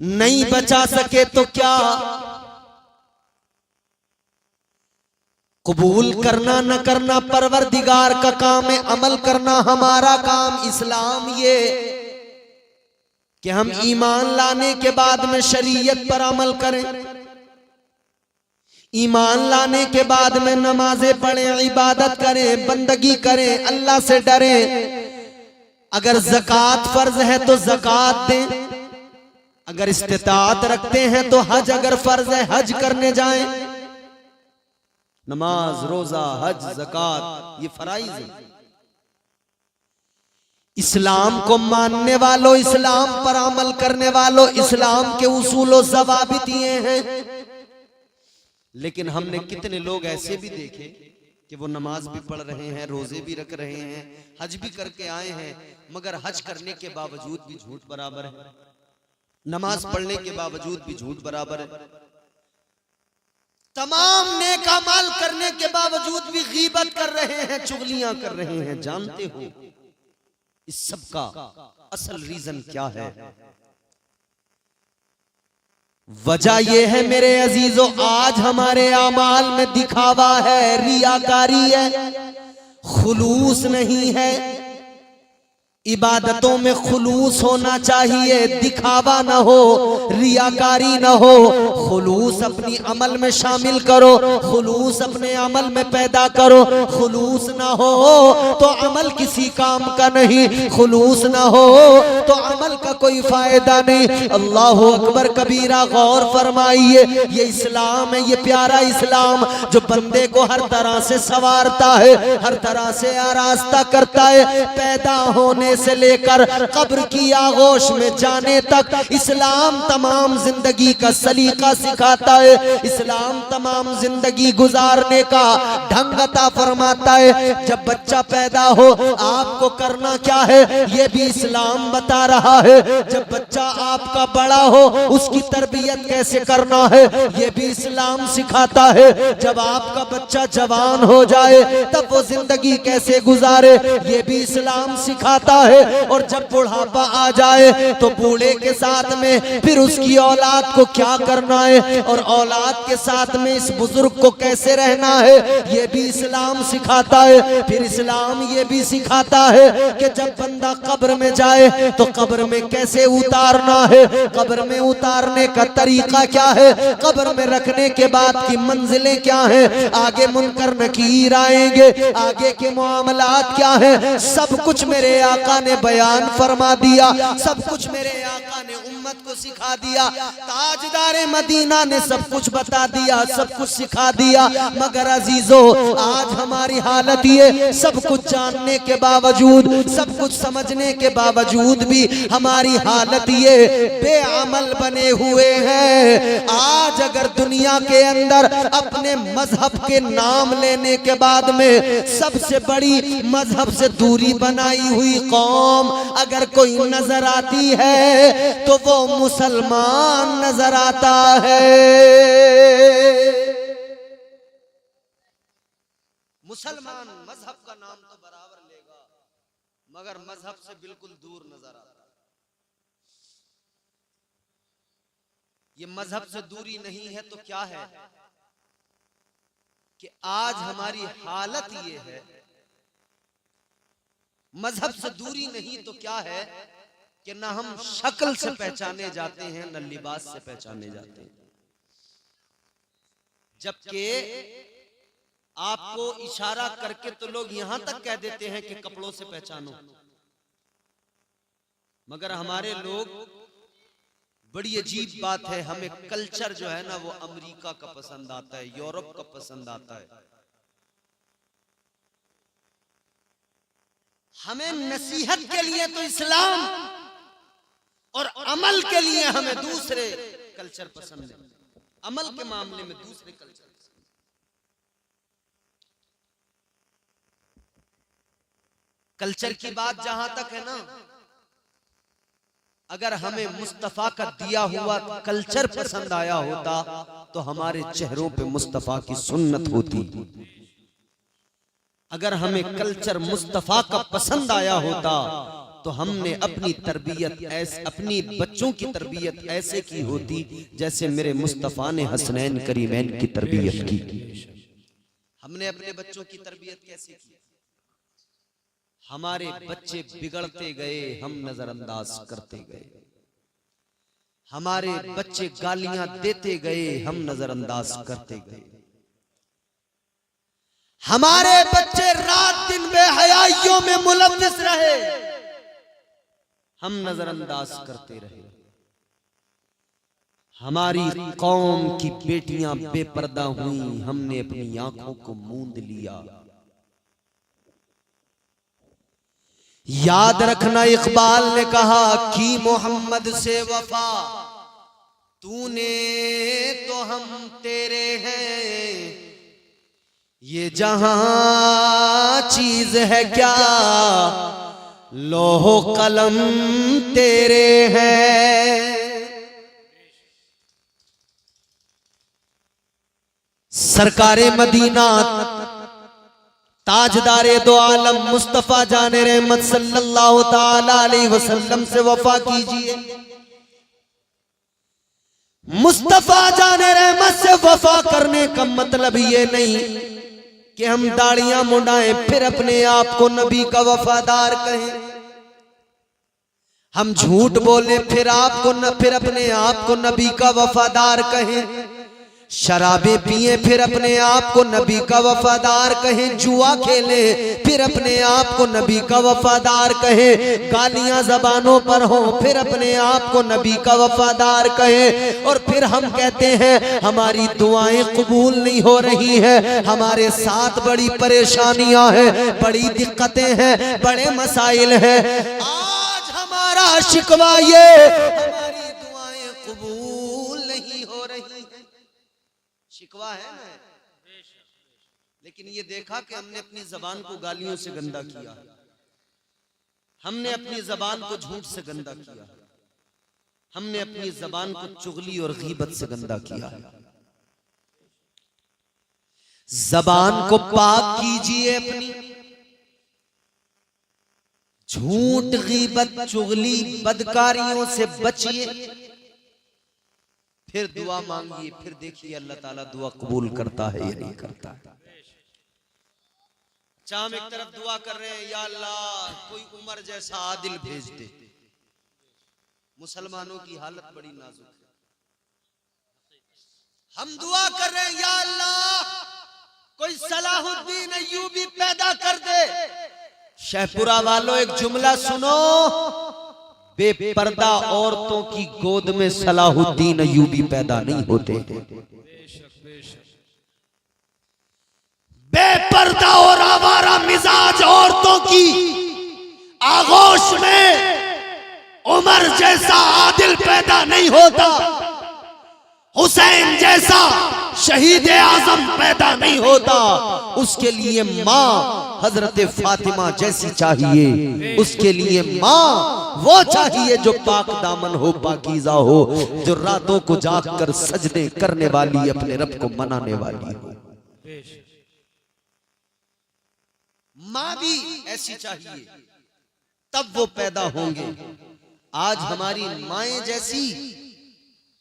नहीं बचा सके तो क्या, कबूल करना न करना परवरदिगार का काम है, अमल करना हमारा काम। इस्लाम ये कि हम ईमान लाने के बाद में शरीयत पर अमल करें, ईमान लाने के बाद में नमाजें पढ़ें, इबादत करें, बंदगी करें, अल्लाह से डरें। अगर ज़कात फर्ज है तो ज़कात दें, अगर इस्तिताअत रखते हैं तो हज अगर फर्ज है हज करने जाएं। नमाज, रोजा, हज, ज़कात ये फराइज है। इस्लाम को मानने वालों, इस्लाम पर अमल करने वालों, इस्लाम के उसूलों ज़वाबित ये हैं। लेकिन हमने कितने लोग ऐसे भी देखे कि वो नमाज भी पढ़ रहे हैं, रोजे भी रख रहे हैं, हज भी करके आए हैं, मगर हज करने के बावजूद भी झूठ बराबर है, नमाज पढ़ने के बावजूद भी झूठ बराबर है। तमाम नेक अमाल करने के बावजूद भी गीबत कर रहे हैं, चुगलियां कर रहे हैं। जानते हो इस सब का असल रीजन क्या है? वजह यह है मेरे अजीजों, आज हमारे अमाल में दिखावा है, रियाकारी है, खुलूस नहीं है। इबादतों में खुलूस होना चाहिए, दिखावा ना हो, रियाकारी ना हो। खुलूस अपनी अमल में शामिल करो, खुलूस अपने अमल में पैदा करो। खुलूस ना हो तो अमल किसी काम का नहीं, खुलूस ना हो तो अमल का कोई फायदा नहीं। अल्लाह अकबर कबीरा, गौर फरमाइए। ये इस्लाम है, ये प्यारा इस्लाम जो बंदे को हर तरह से संवारता है, हर तरह से आरास्ता करता है। पैदा होने से लेकर कब्र की आगोश में जाने तक इस्लाम तमाम जिंदगी का सलीका सिखाता है। इस्लाम तमाम जिंदगी गुजारने का ढंग अता फरमाता है। जब बच्चा पैदा हो आपको करना क्या है ये भी इस्लाम बता रहा है। जब बच्चा आपका बड़ा हो उसकी तरबियत कैसे करना है ये भी इस्लाम सिखाता है। जब आपका बच्चा जवान हो जाए तब वो जिंदगी कैसे गुजारे ये भी इस्लाम सिखाता है। और जब बुढ़ापा आ जाए तो बूढ़े के साथ में फिर उसकी औलाद को क्या करना है और औलाद के साथ में इस बुजुर्ग को कैसे रहना है ये भी इस्लाम सिखाता है। फिर इस्लाम ये भी सिखाता है कि जब बंदा कब्र में जाए तो कब्र में कैसे उतारना है, कब्र में उतारने का तरीका क्या है, कब्र में रखने के बाद की मंजिलें क्या है, आगे मुनकर नकीर आएंगे, आगे के मामलात क्या है, सब कुछ मेरे आका ने बयान फरमा दिया। सब कुछ मेरे आका ने उम्मत को सिखा दिया। ताजदारे मदीना ने सब कुछ बता दिया, सब कुछ सिखा दिया। मगर अजीजों आज हमारी हालत ये, सब कुछ जानने के बावजूद, सब कुछ समझने के बावजूद भी हमारी हालत ये बेअमल बने हुए हैं। आज अगर दुनिया के अंदर अपने मजहब के नाम लेने के बाद में सबसे बड़ी मजहब से दूरी बनाई हुई कौम अगर कोई नजर आती है तो वो मुसलमान नजर आता है। मुसलमान मजहब का नाम तो बराबर लेगा मगर मजहब से बिल्कुल दूर नजर आता है। ये मजहब से दूरी नहीं है तो क्या है कि आज हमारी हालत ये है। मजहब से दूरी नहीं तो क्या है कि ना हम शक्ल से पहचाने जाते हैं न लिबास से पहचाने जाते हैं। जबकि आपको इशारा करके तो लोग यहां तक कह देते हैं कि कपड़ों से पहचानो, मगर हमारे लोग, बड़ी अजीब बात है, हमें कल्चर जो है ना वो अमेरिका का पसंद आता है, यूरोप का पसंद आता है। हमें नसीहत के लिए तो इस्लाम और अमल के लिए हमें दूसरे कल्चर पसंद है। अमल के मामले में दूसरे कल्चर पसंद है। कल्चर की बात जहां तक है ना, अगर हमें मुस्तफा का दिया हुआ कल्चर पसंद आया होता तो हमारे चेहरों पे मुस्तफा की सुन्नत होती। अगर हमें कल्चर मुस्तफा का पसंद आया होता तो हमने अपनी तरबियत ऐसे, अपनी बच्चों की तरबियत ऐसे की होती जैसे मेरे मुस्तफा ने हसनैन करीमैन की तरबियत की। हमने अपने बच्चों की तरबियत कैसे की? हमारे बच्चे बिगड़ते गए, हम नजरअंदाज करते गए। हमारे बच्चे गालियां देते गए, हम नजरअंदाज करते गए। हमारे बच्चे रात दिन बेहयाइयों में मुलव्विस रहे, हम नजरअंदाज करते रहे। हमारी कौम की बेटियां बेपर्दा हुई, हमने अपनी आंखों को मूंद लिया। याद रखना, इकबाल ने कहा कि मोहम्मद से वफा तूने तो हम तेरे हैं, ये जहां चीज है क्या लोहो कलम तेरे हैं। सरकारे मदीना ताजदारे दो आलम मुस्तफा जाने रहमत सल्लल्लाहु ताला अलैहि वसल्लम से वफा कीजिए। मुस्तफा जाने रहमत से वफा करने का मतलब ये नहीं कि हम दाढ़ियां मुंडाएं फिर अपने आप को नबी का वफादार कहें, हम झूठ बोले फिर अपने आप को नबी का वफादार कहें, शराबे पिए फिर अपने आप को नबी का वफादार कहें, जुआ खेले फिर अपने आप को नबी का वफादार कहें, गालियां जबानों पर हो फिर अपने आप को नबी का वफादार कहें, और फिर हम कहते हैं हमारी दुआएं कबूल नहीं हो रही हैं, हमारे साथ बड़ी परेशानियां हैं, बड़ी दिक्कतें हैं, बड़े मसाइल हैं। आज हमारा शिकवा ये हमारी दुआएं कबूल नहीं हो रही हैं, शिकवा है ना। लेकिन ये देखा कि हमने अपनी जबान को गालियों से गंदा किया, हमने अपनी जबान को झूठ से गंदा किया, हमने अपनी जबान को चुगली और गीबत से गंदा किया। जबान को पाक कीजिए अपनी, झूठ गीबत चुगली बदकारियों से बचिए, फिर दुआ मांगिए, फिर देखिए अल्लाह ताला दुआ कबूल करता है या नहीं करता है। अच्छा, हम एक तरफ दुआ कर रहे हैं या अल्लाह कोई उमर जैसा आदिल भेज दे। मुसलमानों की हालत बड़ी नाजुक है। हम दुआ कर रहे हैं या अल्लाह कोई सलाहुद्दीन अय्यूबी पैदा कर दे। शहपुरा वालों एक जुमला सुनो, बेपर्दा औरतों की गोद में सलाहुद्दीन अय्यूबी पैदा नहीं होते। बेपर्दा और आवारा मिजाज औरतों की आगोश में उमर जैसा आदिल पैदा नहीं होता, हुसैन जैसा शहीद आजम पैदा नहीं होता। उसके लिए माँ हजरत फातिमा जैसी चाहिए, उसके लिए माँ वो चाहिए जो पाक दामन हो, पाकीज़ा हो, जो रातों को जागकर सजदे करने वाली, अपने रब को मनाने वाली हो। माँ भी ऐसी चाहिए, तब वो पैदा होंगे। आज हमारी माएं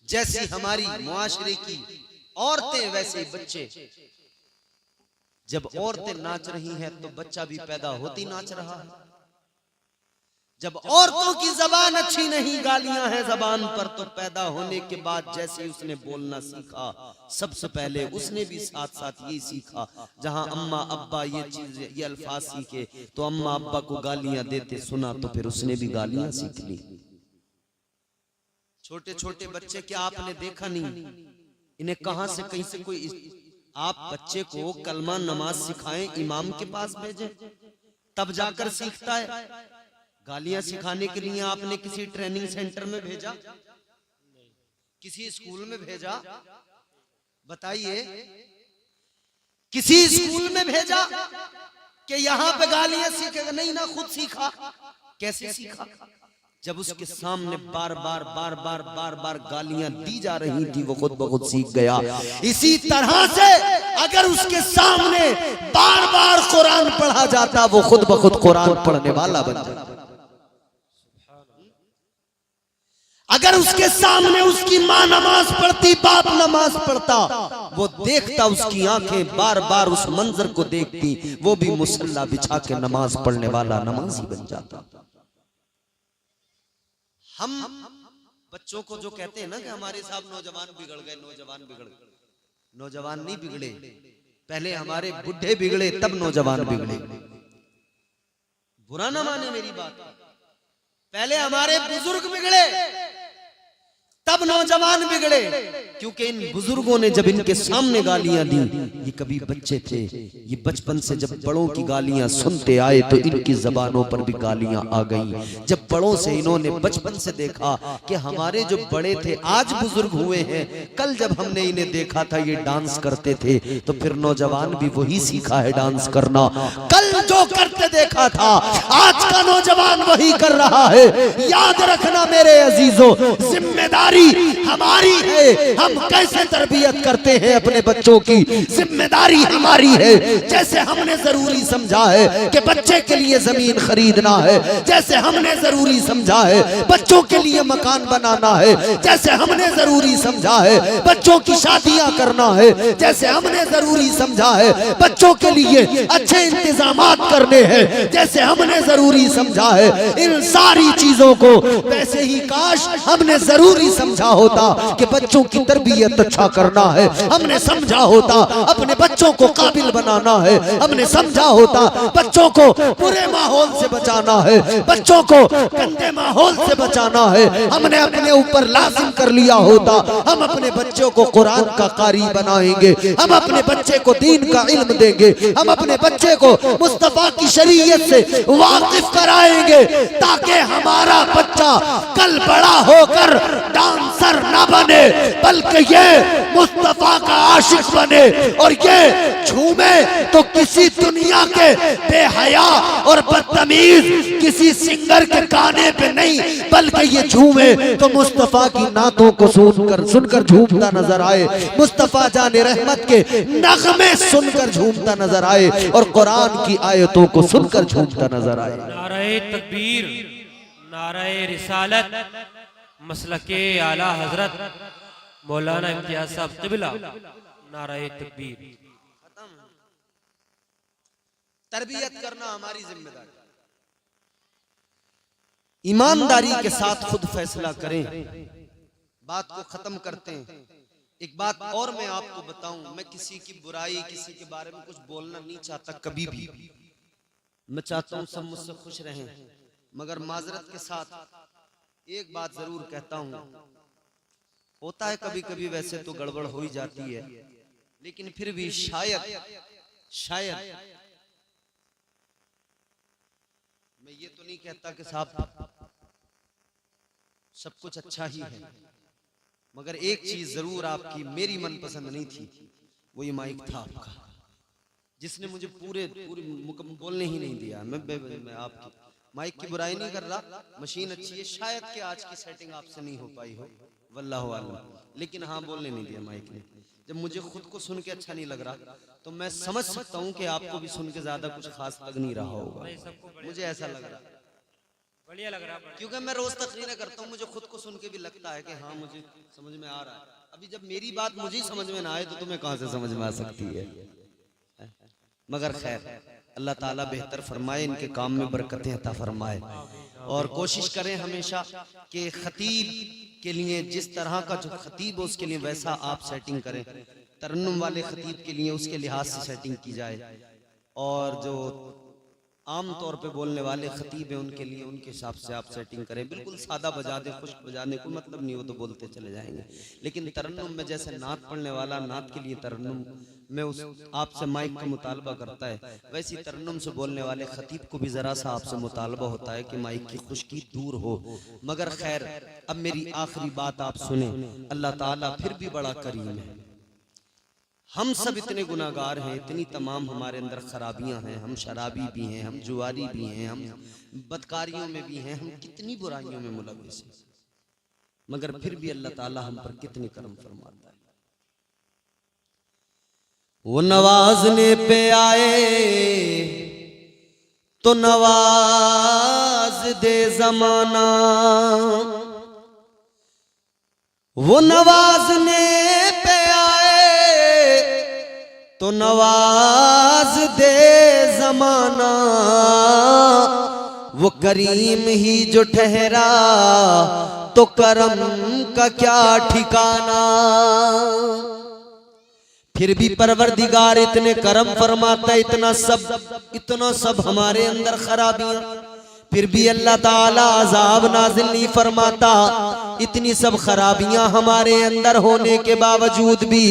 जैसी हमारी मुआशरे की औरतें वैसे बच्चे। जब औरतें नाच रही हैं तो बच्चा भी पैदा होती नाच रहा है। जब औरतों की जबान अच्छी नहीं, गालियां हैं जबान पर, तो पैदा होने के बाद जैसे उसने बोलना सीखा, सबसे पहले उसने भी साथ साथ ये सीखा। जहां अम्मा अब्बा ये चीज ये अल्फाज सीखे तो अम्मा अब्बा को गालियां देते सुना तो फिर उसने भी गालियां सीख ली। छोटे छोटे बच्चे क्या आपने देखा नहीं, इन्हें कहां से कहीं से कोई, आप बच्चे को कलमा नमाज सिखाएं, इमाम के पास भेजें, तब जाकर सीखता है। गालियां सिखाने के लिए आपने किसी ट्रेनिंग सेंटर में भेजा, किसी स्कूल में भेजा? बताइए, किसी स्कूल में भेजा कि यहां पे गालियां सीखेगा? नहीं ना, खुद सीखा। कैसे सीखा? जब उसके सामने बार बार गालियां दी जा रही थी, वो खुद ब खुद सीख गया। इसी तरह से अगर उसके सामने बार बार कुरान पढ़ा जाता, वो खुद ब खुद कुरान पढ़ने वाला बन जाता। अगर उसके सामने उसकी माँ नमाज पढ़ती, बाप नमाज पढ़ता, वो देखता, उसकी आंखें बार बार उस मंजर को देखती, वो भी मुसल्ला बिछा के नमाज पढ़ने वाला नमाजी बन जाता। हम बच्चों को जो कहते हैं ना कि हमारे साहब नौजवान बिगड़ गए, नौजवान बिगड़ गए, नौजवान नहीं बिगड़े, पहले हमारे बुढ़े बिगड़े तब नौजवान बिगड़े। बुरा ना माने मेरी बात, पहले हमारे बुजुर्ग बिगड़े तब नौजवान बिगड़े, क्योंकि इन बुजुर्गों ने जब इनके सामने गालियां दी, ये कभी बच्चे थे, ये बचपन से जब बड़ों की गालियां सुनते आए तो इनकी जबानों पर भी गालियां आ गई। जब बड़ों से इन्होंने बचपन से देखा कि हमारे जो बड़े थे आज बुजुर्ग हुए हैं, कल जब हमने इन्हें देखा था ये डांस करते थे, तो फिर नौजवान भी वही सीखा है डांस करना। कल जो करते देखा था आज का नौजवान वही कर रहा है। याद रखना मेरे अजीजों, जिम्मेदारी हमारी है, हम कैसे तरबियत करते हैं अपने बच्चों की, जिम्मेदारी हमारी है। जैसे हमने जरूरी समझा है कि बच्चे के लिए जमीन खरीदना है, जैसे हमने जरूरी समझा है बच्चों के लिए मकान बनाना है, जैसे हमने जरूरी समझा है बच्चों की शादियां करना है, जैसे हमने जरूरी समझा है बच्चों के लिए अच्छे इंतजामात करने हैं, जैसे हमने जरूरी समझा है इन सारी चीजों को, वैसे ही काश हमने जरूरी समझा होता कि बच्चों की तरबियत अच्छा करना है, हमने समझा होता अपने बच्चों को काबिल बनाना है, हमने समझा होता बच्चों को बुरे माहौल से बचाना है, बच्चों को गंदे माहौल से बचाना है, हमने अपने ऊपर लाजिम कर लिया होता हम अपने बच्चों को कुरान का कारी बनाएंगे, हम अपने बच्चे को दीन का इल्म देंगे, हम अपने बच्चे को मुस्तफा की शरीयत से वाकिफ कराएंगे, ताकि हमारा बच्चा कल बड़ा होकर डांसर ना बने बल्कि ये मुस्तफा का आशिक बने, और ये झूमे तो किसी दुनिया के बेहया और बदतमीज किसी सिंगर के गाने पे नहीं, बल्कि ये झूमे तो मुस्तफा की नातों को सुनकर झूमता नजर आए, मुस्तफा जाने रहमत के नगमे सुनकर झूमता नजर आए, और कुरान की आयतों को सुनकर झूमता नजर आए। नारे तकबीर, नारे रिसालत, मसलके आला हजरत मौलाना इम्तियाज साहब क़िबला, नारे तकबीर। तरबियत करना हमारी जिम्मेदारी, ईमानदारी के साथ खुद फैसला करें। बात को खत्म करते हैं। एक बात और मैं आपको बताऊं, मैं किसी की बुराई, किसी के बारे में कुछ बोलना नहीं चाहता कभी भी। मैं चाहता हूं सब मुझसे खुश रहें, मगर माजरत के साथ एक बात जरूर कहता हूं, होता है कभी कभी वैसे तो गड़बड़ हो ही जाती है, लेकिन फिर भी शायद मैं ये तो नहीं कहता कि साहब सब कुछ अच्छा ही है, मगर एक चीज जरूर आपकी मेरी मनपसंद नहीं थी, वो ये माइक था आपका, जिसने मुझे पूरे बोलने ही नहीं दिया। मैं आपकी माइक की बुराई नहीं कर रहा, मशीन अच्छी है, शायद कि आज की सेटिंग आपसे नहीं हो पाई हो, वल्लाहु आलम, लेकिन हाँ बोलने नहीं दिया माइक ने। जब मुझे खुद को सुन के अच्छा नहीं लग रहा तो मैं समझ सकता हूँ कि आपको भी सुन के ज्यादा कुछ खास लग नहीं रहा होगा, मुझे ऐसा लग रहा, बढ़िया लग रहा है, क्योंकि मैं रोज तकरीरें करता हूँ, मुझे खुद को सुन के भी लगता है कि हाँ मुझे समझ में आ रहा है। अभी जब मेरी बात मुझे समझ में ना आए तो तुम्हें कहां से समझ में आ सकती है। मगर खैर, अल्लाह ताला बेहतर फरमाए, इनके काम में बरकतें अता फरमाए, और कोशिश करें हमेशा कि खतीब के लिए जिस तरह का जो खतीब हो उसके लिए वैसा आप सेटिंग करें, तरन्नुम वाले खतीब के लिए उसके लिहाज से सेटिंग की जाए, और जो आम तौर पे बोलने वाले खतीब हैं उनके लिए उनके हिसाब से आप सेटिंग करें। बिल्कुल सादा बजा दे, खुश्क बजाने को मतलब नहीं, वो तो बोलते चले जाएंगे, लेकिन तरन्नुम में जैसे नात पढ़ने वाला नात के लिए तरन्नुम में उस आपसे माइक का मुतालबा करता है, वैसी तरन्नुम से बोलने वाले खतीब को भी जरा सा आपसे मुतालबा होता है कि माइक की खुश्की दूर हो। मगर खैर, अब मेरी आखिरी बात आप सुने, अल्लाह ताला फिर भी बड़ा करीम है। हम सब इतने गुनाहगार हैं, इतनी तमाम हमारे अंदर खराबियां हैं, हम शराबी भी हैं, हम जुआरी भी हैं, हम बदकारियों में भी हैं, हम कितनी बुराइयों में मुलव्विस हैं, मगर फिर भी अल्लाह ताला हम पर कितनी करम फरमाता है। वो नवाजने पे आए तो नवाज दे जमाना, वो नवाजने पे तो नवाज दे जमाना, वो करीम ही जो ठहरा तो करम का क्या ठिकाना। फिर भी परवरदिगार इतने करम फरमाता, इतना सब हमारे अंदर खराबियां, फिर भी अल्लाह ताला अजाब नाजिल नहीं फरमाता। इतनी सब खराबियां हमारे अंदर होने के बावजूद भी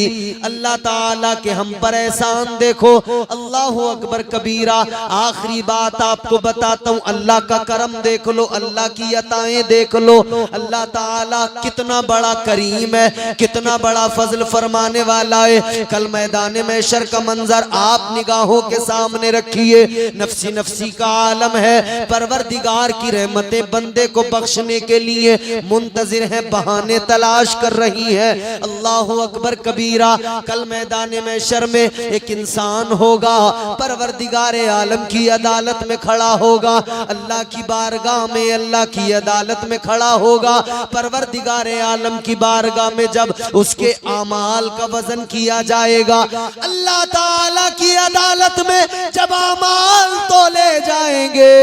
अल्लाह ताला के हम पर एहसान देखो, अल्लाह अकबर कबीरा। आखिरी बात आपको बताता हूँ, अल्लाह का करम देख लो, अल्लाह की अताएं देख लो, अल्लाह ताला कितना बड़ा करीम है, कितना बड़ा फजल फरमाने वाला है। कल मैदान महशर का मंजर आप निगाहों के सामने रखिए, नफसी नफसी का आलम है, परवरदिगार की रहमतें बंदे को बख्शने के लिए मुंतज़िर मुंतजिर हैं, बहाने तलाश कर रही हैं। अल्लाह अकबर कबीरा। कल मैदान महशर में एक इंसान होगा, परवरदिगार आलम की अदालत में खड़ा होगा, अल्लाह की बारगाह में, अल्लाह की अदालत में खड़ा होगा। परवरदिगार आलम की बारगाह में जब उसके आमाल का वजन किया जाएगा, अल्लाह ताला की अदालत में जब आमाल तोले जाएंगे,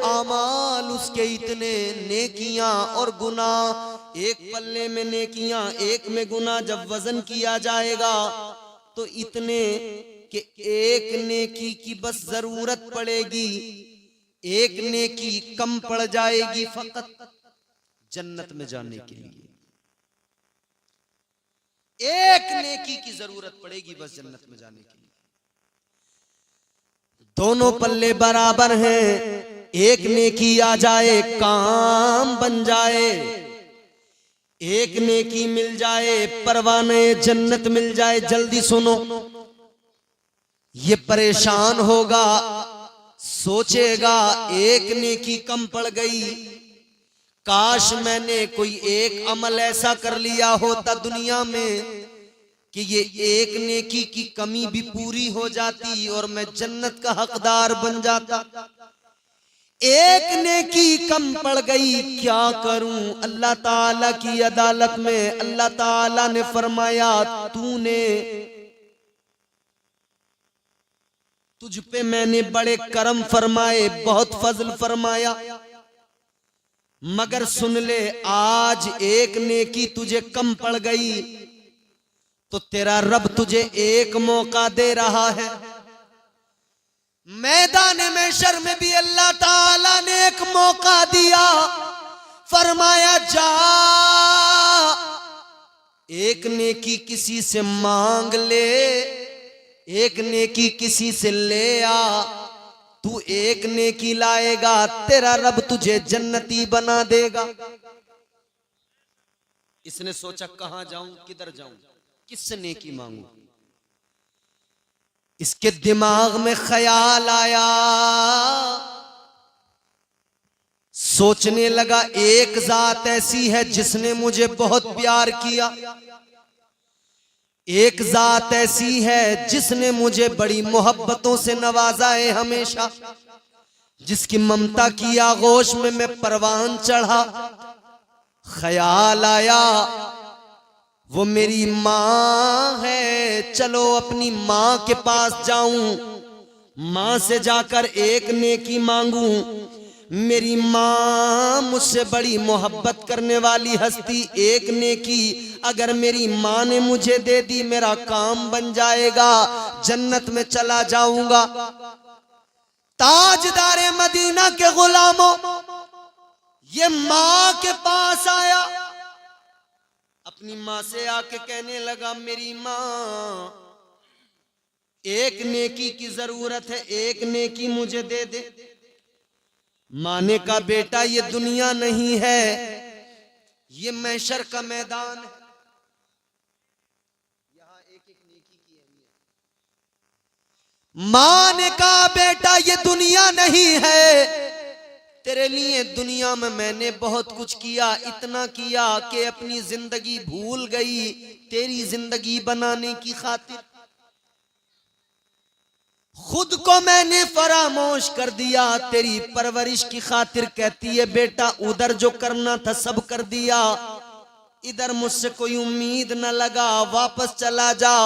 आमाल उसके इतने नेकियां और गुनाह, एक पल्ले में नेकियां एक में गुनाह, जब वजन किया जाएगा तो इतने कि एक नेकी की बस जरूरत पड़ेगी, एक नेकी कम पड़ जाएगी फकत जन्नत में जाने के लिए। एक नेकी की जरूरत पड़ेगी बस जन्नत में जाने के लिए। दोनों पल्ले बराबर हैं, एक नेकी आ जाए काम बन जाए, एक नेकी मिल जाए परवाने जन्नत मिल जाए। जल्दी सुनो, ये परेशान होगा, सोचेगा एक नेकी कम पड़ गई, काश मैंने कोई एक अमल ऐसा कर लिया होता दुनिया में कि ये एक नेकी की कमी भी पूरी हो जाती और मैं जन्नत का हकदार बन जाता। एक नेकी कम पड़ गई, क्या करूं? अल्लाह ताला की अदालत में अल्लाह ताला ने फरमाया, तुझ पे मैंने बड़े करम फरमाए, बहुत फजल फरमाया, मगर सुन ले, आज एक नेकी तुझे कम पड़ गई तो तेरा रब तुझे एक मौका दे रहा है। मैदान महशर में भी अल्लाह ताला ने एक मौका दिया, फरमाया जा एक नेकी किसी से मांग ले, एक नेकी किसी से ले आ, तू एक नेकी लाएगा तेरा रब तुझे जन्नती बना देगा। इसने सोचा कहां जाऊं, किधर जाऊं, किससे नेकी मांगूं? इसके दिमाग में ख्याल आया, सोचने लगा एक जात ऐसी है जिसने मुझे बहुत प्यार किया, एक जात ऐसी है जिसने मुझे बड़ी मोहब्बतों से नवाजा है हमेशा, जिसकी ममता की आगोश में मैं परवान चढ़ा। ख्याल आया वो मेरी माँ है, चलो अपनी माँ के पास जाऊं, माँ से जाकर एक नेकी मांगूं। मेरी माँ मुझसे बड़ी मोहब्बत करने वाली हस्ती, एक नेकी अगर मेरी माँ ने मुझे दे दी मेरा काम बन जाएगा, जन्नत में चला जाऊंगा। ताजदारे मदीना के गुलामों, ये माँ के पास आया, अपनी माँ से आके कहने लगा, मेरी माँ एक नेकी की जरूरत है, एक नेकी मुझे दे दे। माँ ने कहा, बेटा ये दुनिया नहीं है, ये महशर का मैदान है, यहाँ एक एक नेकी की अहमियत। माँ ने कहा, बेटा ये दुनिया नहीं है, तेरे लिए दुनिया में मैंने बहुत कुछ किया, इतना किया कि अपनी जिंदगी भूल गई तेरी जिंदगी बनाने की खातिर। खुद को मैंने फरामोश कर दिया तेरी परवरिश की खातिर। कहती है, बेटा उधर जो करना था सब कर दिया, इधर मुझसे कोई उम्मीद न लगा, वापस चला जा।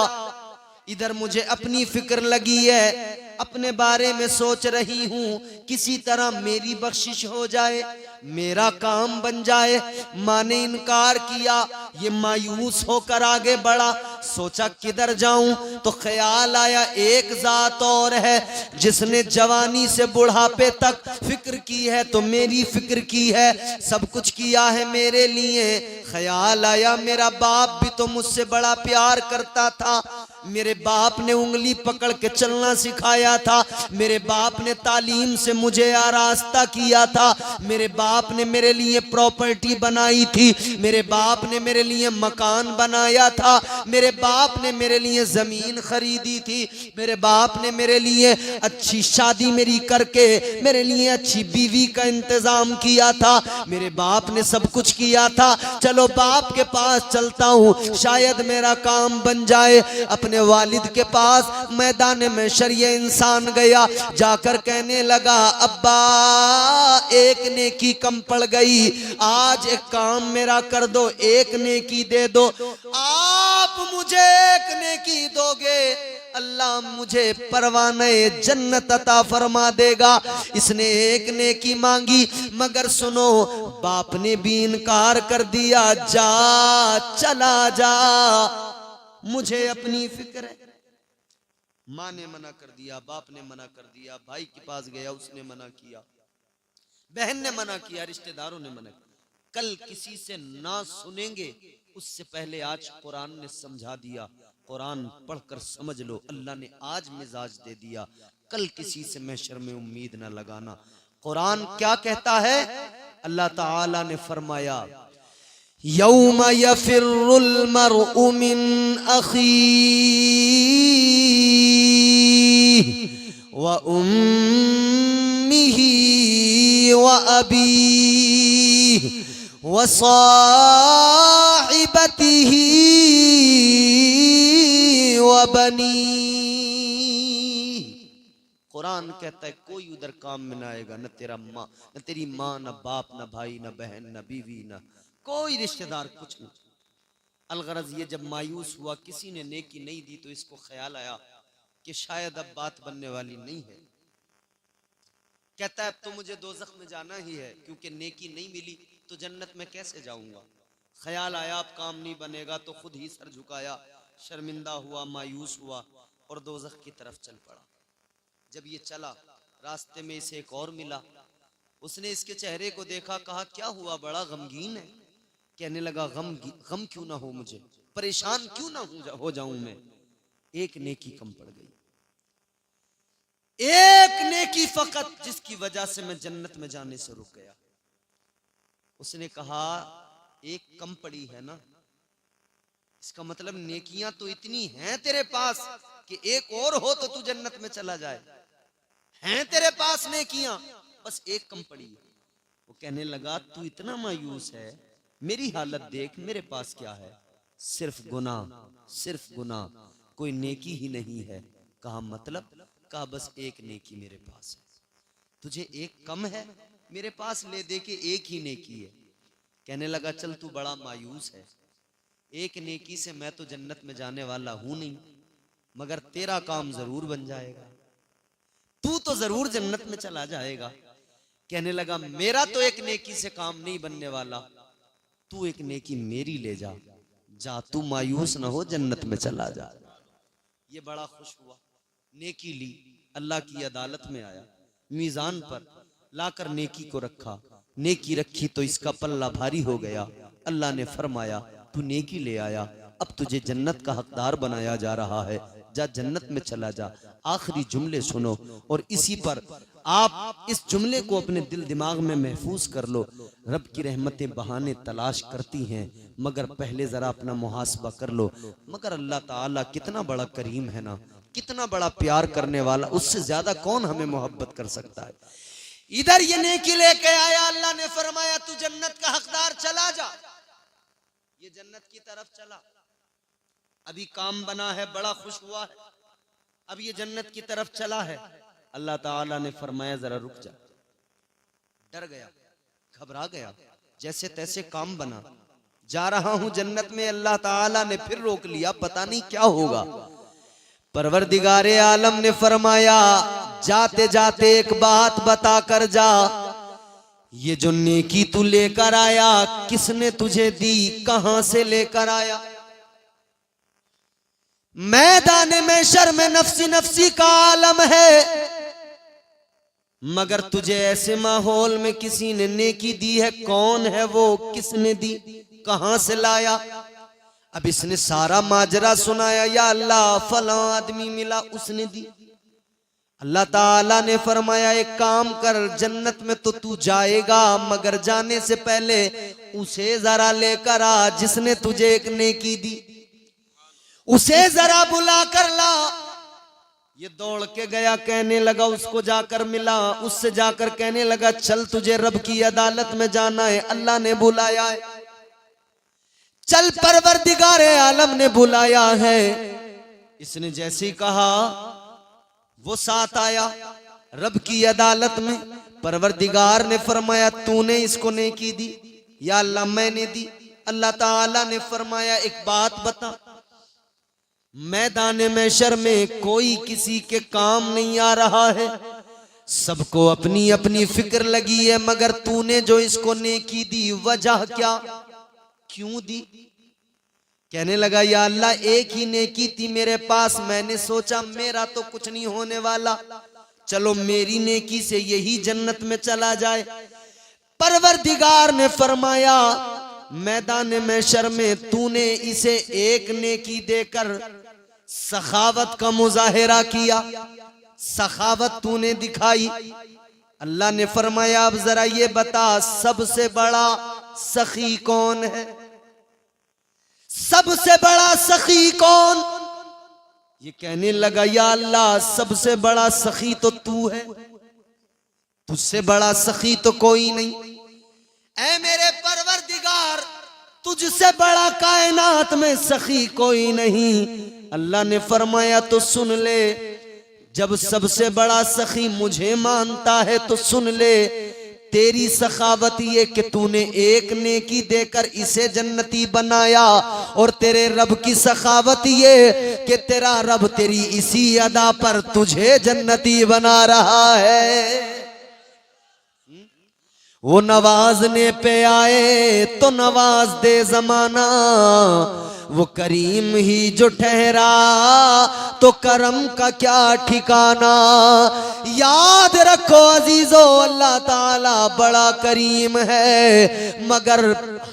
इधर मुझे अपनी फिक्र लगी है, अपने बारे में सोच रही हूं, किसी तरह मेरी बख्शिश हो जाए, मेरा काम बन जाए। माँ ने इनकार किया, ये मायूस होकर आगे बढ़ा, सोचा किधर जाऊं, तो ख्याल आया एक जात और है जिसने जवानी से बुढ़ापे तक फिक्र की है, तो मेरी फिक्र की है, सब कुछ किया है मेरे लिए। ख्याल आया मेरा बाप भी तो मुझसे बड़ा प्यार करता था, मेरे बाप ने उंगली पकड़ के चलना सिखाया था, मेरे बाप ने तालीम से मुझे आरास्ता किया था, मेरे बाप ने मेरे लिए प्रॉपर्टी बनाई थी, मेरे बाप ने मेरे लिए मकान बनाया था, मेरे बाप ने मेरे लिए जमीन खरीदी थी, मेरे बाप ने मेरे लिए अच्छी शादी मेरी करके मेरे लिए अच्छी बीवी का इंतजाम किया था, मेरे बाप ने सब कुछ किया था। चलो बाप के पास चलता हूँ, शायद मेरा काम बन जाए। अपने वालिद के पास मैदान में शरीय इंसान गया, जाकर कहने लगा अब्बा एक नेकी कम पड़ गई, आज एक काम मेरा कर दो, एक नेकी दे दो। आप मुझे एक नेकी दोगे, अल्लाह मुझे परवाने जन्नत अता फरमा देगा। इसने एक नेकी मांगी, मगर सुनो बाप ने भी इनकार कर दिया, जा चला जा, मुझे अपनी फिक्र है। माँ ने मना कर दिया, बाप ने मना कर दिया, भाई के पास गया उसने मना किया, बहन ने मना किया, रिश्तेदारों ने मना किया। कल किसी से ना सुनेंगे उससे पहले आज कुरान ने समझा दिया, कुरान पढ़कर समझ लो, अल्लाह ने आज मिजाज दे दिया, कल किसी से महशर में उम्मीद ना लगाना। कुरान क्या कहता है? अल्लाह ताला ने फरमाया यौम यफिरुल मरउ मिन अखीही व उम्मिही व अबीही व साहिबतिही व बनी। कुरान कहता है कोई उधर काम में ना आएगा, न तेरा माँ, न तेरी माँ, न बाप, न भाई, न बहन, न बीवी, न कोई रिश्तेदार, कुछ नहीं। अलगरज ये जब मायूस हुआ, किसी ने नेकी नहीं दी, तो इसको ख्याल आया कि शायद अब बात बनने वाली नहीं है। कहता है अब तो मुझे दोज़ख में जाना ही है, क्योंकि नेकी नहीं मिली तो जन्नत में कैसे जाऊंगा। ख्याल आया अब काम नहीं बनेगा, तो खुद ही सर झुकाया, शर्मिंदा हुआ, मायूस हुआ और दोज़ख की तरफ चल पड़ा। जब ये चला, रास्ते में इसे एक और मिला, उसने इसके चेहरे को देखा, कहा क्या हुआ, बड़ा गमगीन है। कहने लगा गम क्यों ना हो मुझे, परेशान क्यों ना हो जाऊं मैं, एक नेकी कम पड़ गई, एक नेकी फकत, जिसकी वजह से मैं जन्नत में जाने से रुक गया। उसने कहा एक कम पड़ी है ना, इसका मतलब नेकियां तो इतनी हैं तेरे पास कि एक और हो तो तू जन्नत में चला जाए। हैं तेरे पास नेकियां, बस एक कम पड़ी है। वो कहने लगा तू इतना मायूस है, मेरी हालत देख, मेरे पास क्या है, सिर्फ गुनाह, सिर्फ गुनाह, कोई नेकी ही नहीं है। कहा मतलब? कहा बस एक नेकी मेरे पास है, तुझे एक कम है, मेरे पास ले दे के एक ही नेकी है। कहने लगा चल तू बड़ा मायूस है, एक नेकी से मैं तो जन्नत में जाने वाला हूं नहीं, मगर तेरा काम जरूर बन जाएगा, तू तो जरूर जन्नत में चला जाएगा। कहने लगा मेरा तो एक नेकी से काम नहीं बनने वाला, तू एक नेकी मेरी ले जा, जा तू मायूस ना हो, जन्नत में चला जा। ये बड़ा खुश हुआ, नेकी ली, अल्लाह की अदालत में आया, मीजान पर लाकर नेकी को रखा, नेकी रखी तो इसका पल्ला भारी हो गया। अल्लाह ने फरमाया तू नेकी ले आया, अब तुझे जन्नत का हकदार बनाया जा रहा है, जा जन्नत में चला जा। आखिरी जुमले सुनो और इसी पर आप इस जुमले को अपने दिल दिमाग में महफूज कर लो। रब की रहमतें बहाने तलाश करती हैं, मगर पहले जरा अपना मुहासबा कर लो। मगर अल्लाह ताला कितना बड़ा करीम है ना, कितना बड़ा प्यार करने वाला, उससे ज्यादा कौन हमें मोहब्बत कर सकता है। इधर ये नेकी लेके आया, अल्लाह ने फरमाया तू जन्नत का हकदार, चला जा। ये जन्नत की तरफ चला, अभी काम बना है, बड़ा खुश हुआ है, अब ये जन्नत की तरफ चला है। अल्लाह ताला ने फरमाया जरा रुक जा। डर गया, घबरा गया, जैसे तैसे काम बना, जा रहा हूं जन्नत में। अल्लाह ताला ने फिर रोक लिया, पता नहीं क्या होगा। परवरदिगारे आलम ने फरमाया जाते जाते एक बात बता कर जा, ये जो नेकी तू लेकर आया किसने तुझे दी, कहां से लेकर आया। मैदान में शर्म नफ्सी नफ्सी का आलम है, मगर तुझे ऐसे माहौल में किसी ने नेकी दी है, कौन है वो, किसने दी, कहां से लाया। अब इसने सारा माजरा सुनाया, या अल्लाह फला आदमी मिला, उसने दी। अल्लाह ताला ने फरमाया एक काम कर, जन्नत में तो तू जाएगा मगर जाने से पहले उसे जरा लेकर आ जिसने तुझे एक नेकी दी, उसे जरा बुला कर ला। ये दौड़ के गया, कहने लगा, उसको जाकर मिला, उससे जाकर कहने लगा चल तुझे रब की अदालत में जाना है, अल्लाह ने बुलाया है, चल परवरदिगार आलम ने बुलाया है। इसने जैसे ही कहा वो साथ आया रब की अदालत में। परवरदिगार ने फरमाया तूने इसको नेकी दी, या अल्लाह मैंने दी। अल्लाह ताला ने फरमाया एक बात बता, मैदान महशर में कोई किसी के काम नहीं आ रहा है, सबको अपनी अपनी फिक्र लगी है, मगर तूने जो इसको नेकी दी वजह क्या, क्यों दी? कहने लगा या अल्लाह एक ही नेकी थी मेरे पास, मैंने सोचा मेरा तो कुछ नहीं होने वाला, चलो मेरी नेकी से यही जन्नत में चला जाए। परवरदिगार ने फरमाया मैदान महशर में तूने इसे एक नेकी देकर सखावत का मुजाहिरा किया, सखावत तूने दिखाई। अल्लाह ने फरमाया अब जरा ये बता सबसे बड़ा सखी कौन है, सबसे बड़ा सखी कौन? ये कहने लगा या अल्लाह सबसे बड़ा सखी तो तू है, तुझसे बड़ा सखी तो कोई नहीं। ऐ मेरे परवरदिगार तुझसे बड़ा कायनात में सखी कोई नहीं। अल्लाह ने फरमाया तो सुन ले, जब सबसे बड़ा सखी मुझे मानता है तो सुन ले, तेरी सखावत ये कि तूने एक नेकी देकर इसे जन्नती बनाया, और तेरे रब की सखावत ये कि तेरा रब तेरी इसी अदा पर तुझे जन्नती बना रहा है। वो नवाजने पे आए तो नवाज दे जमाना, वो करीम ही जो ठहरा तो करम का क्या ठिकाना। याद रखो अजीजो अल्लाह ताला बड़ा करीम है, मगर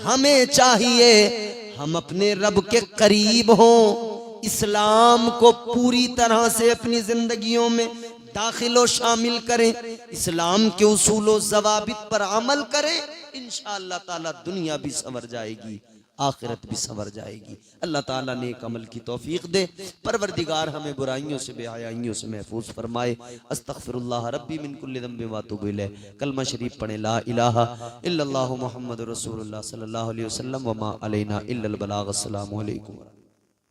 हमें चाहिए हम अपने रब के करीब हों, इस्लाम को पूरी तरह से अपनी जिंदगियों में दाखिल और शामिल करें, इस्लाम के उसूलों ज़वाबित पर अमल करें, इंशाअल्लाह ताला दुनिया भी संवर जाएगी, आखिरत भी संवर जाएगी। अल्लाह ताला ने एक अमल की तौफीक दे, परवरदिगार हमें बुराइयों से बेहयाइयों से महफूज फरमाए। अस्तगफिरुल्लाह रब्बी मिन कुल्लि ज़ंबिन व अतूबु इलैह। कलमा शरीफ पढ़े ला इलाहा इल्लल्लाहु मुहम्मदुर रसूलुल्लाह सल्लल्लाहु अलैहि वसल्लम व मा अलैना इल्लल बलाग। अस्सलामु अलैकुम।